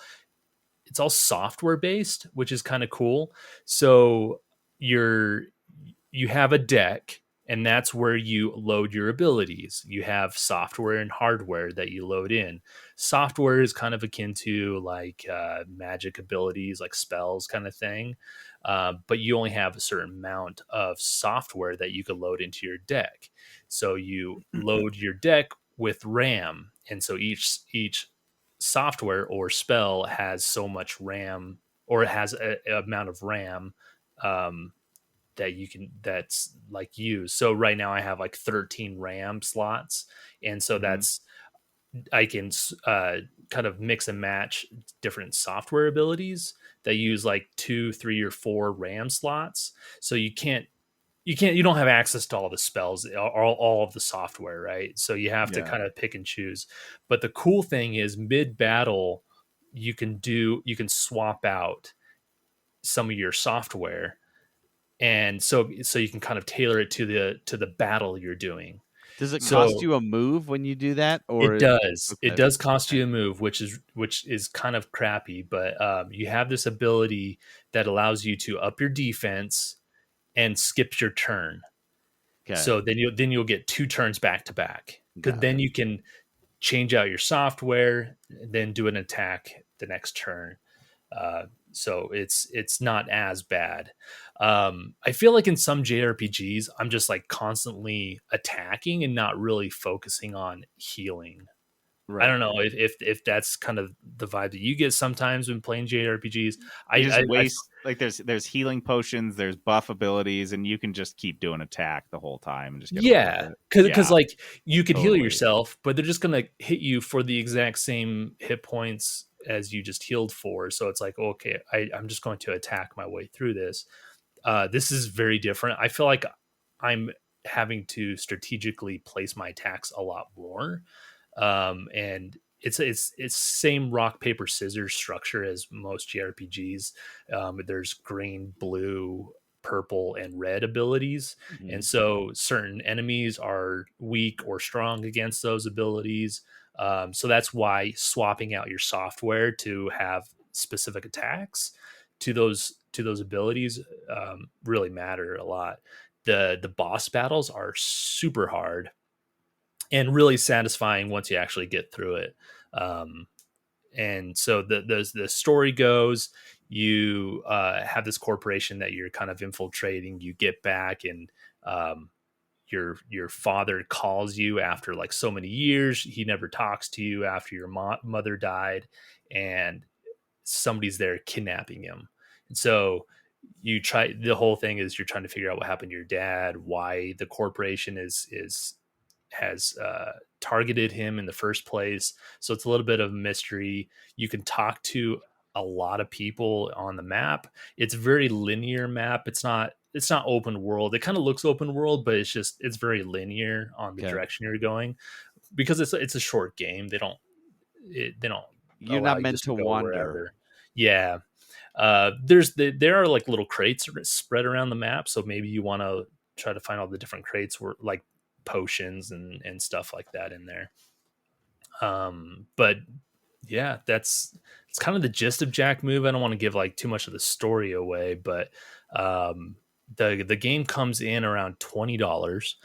software based, which is kind of cool. So you have a deck, and that's where you load your abilities. You have software and hardware that you load in. Software is kind of akin to like magic abilities, like spells kind of thing. But you only have a certain amount of software that you can load into your deck. So you load your deck with RAM. And so each software or spell has so much RAM, or it has an amount of RAM that's like used. So right now I have like 13 RAM slots. And so I can kind of mix and match different software abilities that use like 2, 3, or 4 RAM slots. So you don't have access to all the spells, all of the software, right? So you have to kind of pick and choose. But the cool thing is mid battle, you can swap out some of your software. And so you can kind of tailor it to the battle you're doing.
Does it cost you a move when you do that? Or
it does. Okay. It does cost you a move, which is kind of crappy. But you have this ability that allows you to up your defense and skip your turn. Okay. So then you'll get 2 turns back to back. Because then you can change out your software, then do an attack the next turn. So it's not as bad. I feel like in some JRPGs, I'm just like constantly attacking and not really focusing on healing. Right. I don't know if that's kind of the vibe that you get sometimes when playing JRPGs.
There's healing potions, there's buff abilities, and you can just keep doing attack the whole time and just
get because like you could heal yourself, but they're just gonna hit you for the exact same hit points as you just healed for. So it's like, okay, I'm just going to attack my way through this. This is very different. I feel like I'm having to strategically place my attacks a lot more. And it's same rock paper scissors structure as most JRPGs. There's green, blue, purple, and red abilities, and so certain enemies are weak or strong against those abilities. So that's why swapping out your software to have specific attacks to those abilities really matter a lot. The boss battles are super hard and really satisfying once you actually get through it. And so the story goes, you have this corporation that you're kind of infiltrating. You get back, and your father calls you after like so many years. He never talks to you after your mother died, and somebody's there kidnapping him. And so the whole thing is you're trying to figure out what happened to your dad, why the corporation has targeted him in the first place. So it's a little bit of mystery. You can talk to a lot of people on the map. It's a very linear map. It's not open world. It kind of looks open world, but it's very linear on the direction you're going, because it's a short game. They don't
you're not meant to wander
wherever. Yeah. There are like little crates spread around the map, so maybe you want to try to find all the different crates where like potions and stuff like that in there. But yeah, it's kind of the gist of Jack Move. I don't want to give like too much of the story away, but the game comes in around $20. Nice.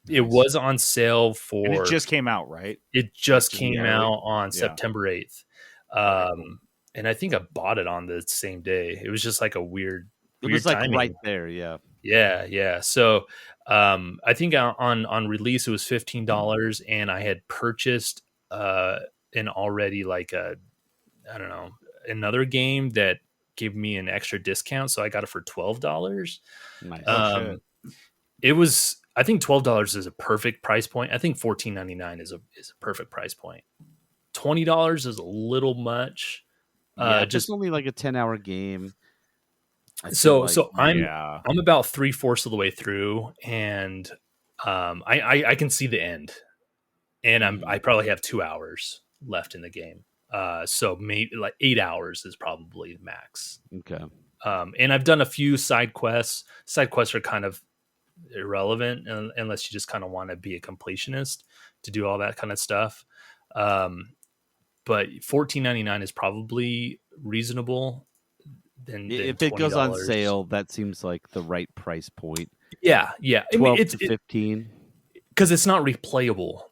It was on sale for.
And it just came out, right?
It just came out on September 8th. And I think I bought it on the same day. It was just like a weird.
It was like
timing.
right there, yeah.
Yeah. So I think on release it was $15, and I had purchased an already like another game that gave me an extra discount, so I got it for $12.
Nice.
It was, I think $12 is a perfect price point. I think $14.99 is a perfect price point. $20 is a little much.
Just only like a 10-hour game.
So I'm about 3/4 of the way through, and I can see the end, and I probably have 2 hours left in the game. So maybe like 8 hours is probably max.
Okay.
And I've done a few side quests. Side quests are kind of irrelevant unless you just kind of want to be a completionist to do all that kind of stuff. But $14.99 is probably reasonable. Than
if it goes on sale, that seems like the right price point.
Yeah.
12 to 15,
because it's not replayable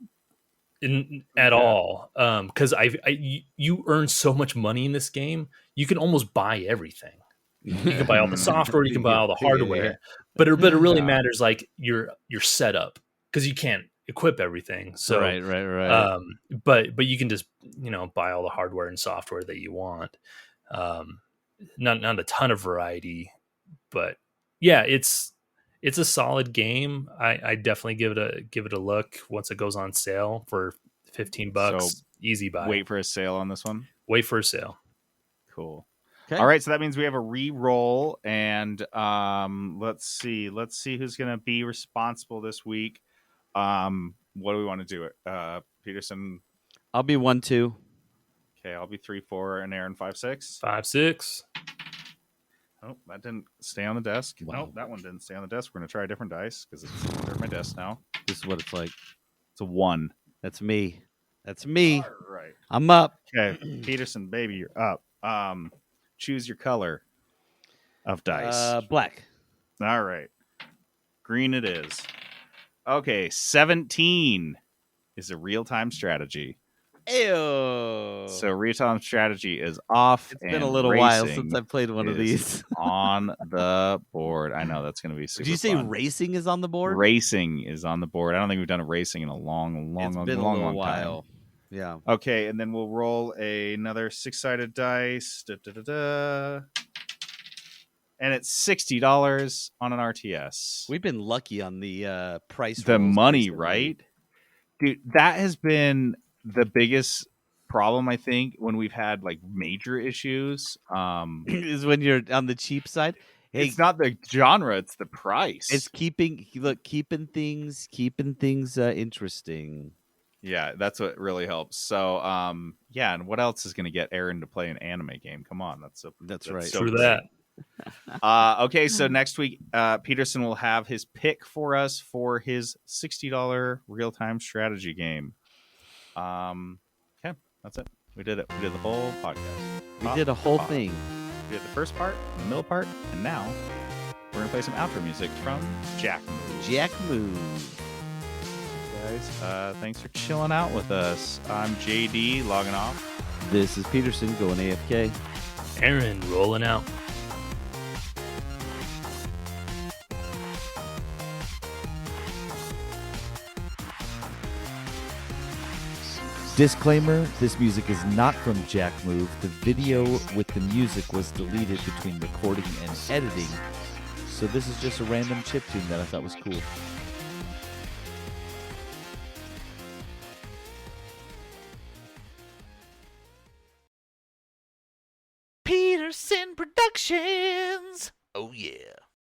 at all. Because you earn so much money in this game, you can almost buy everything. You can buy all the software, you can buy all the hardware, but it really matters like your setup, because you can't equip everything. So
right.
But you can just buy all the hardware and software that you want. Not a ton of variety, but yeah, it's a solid game. I definitely give it a look once it goes on sale for $15. So easy buy.
Wait for a sale on this one.
Wait for a sale.
Cool. Okay. All right, so that means we have a re-roll, and let's see who's going to be responsible this week. What do we want to do? It Peterson.
I'll be 1-2.
Okay, I'll be 3-4, and Aaron 5-6.
5-6.
Oh, that didn't stay on the desk.
Wow.
Nope, that one didn't stay on the desk. We're going to try a different dice because it's under my desk now.
This is what it's like.
It's a 1.
That's me. All
right.
I'm up.
Okay, Peterson, baby, you're up. Choose your color of dice.
Black.
All right. Green it is. Okay, 17 is a real-time strategy.
Ew.
So real-time strategy is off.
It's been a little while since I've played one of these.
On the board. I know that's going to be super
Did you say
fun.
racing is on the board?
Racing is on the board. I don't think we've done a racing in a long while.
Yeah.
Okay, and then we'll roll another 6-sided dice. And it's $60 on an RTS.
We've been lucky on the price.
The money, right? Dude, that has been the biggest problem, I think, when we've had like major issues.
Is when you're on the cheap side. Hey,
it's not the genre; it's the price.
It's keeping things interesting.
Yeah, that's what really helps. So, yeah, and what else is going to get Aaron to play an anime game? Come on, that's
right.
So
True
great.
that.
Okay, so next week, Peterson will have his pick for us for his $60 real-time strategy game. Okay, that's it. We did it. We did the whole podcast.
We did a whole thing.
We did the first part, the middle part, and now we're gonna play some outro music from Jack Move.
Jack Move.
Guys, thanks for chilling out with us. I'm JD logging off.
This is Peterson going AFK.
Aaron rolling out.
Disclaimer, this music is not from Jack Move. The video with the music was deleted between recording and editing. So this is just a random chiptune that I thought was cool.
Peterson Productions. Oh yeah.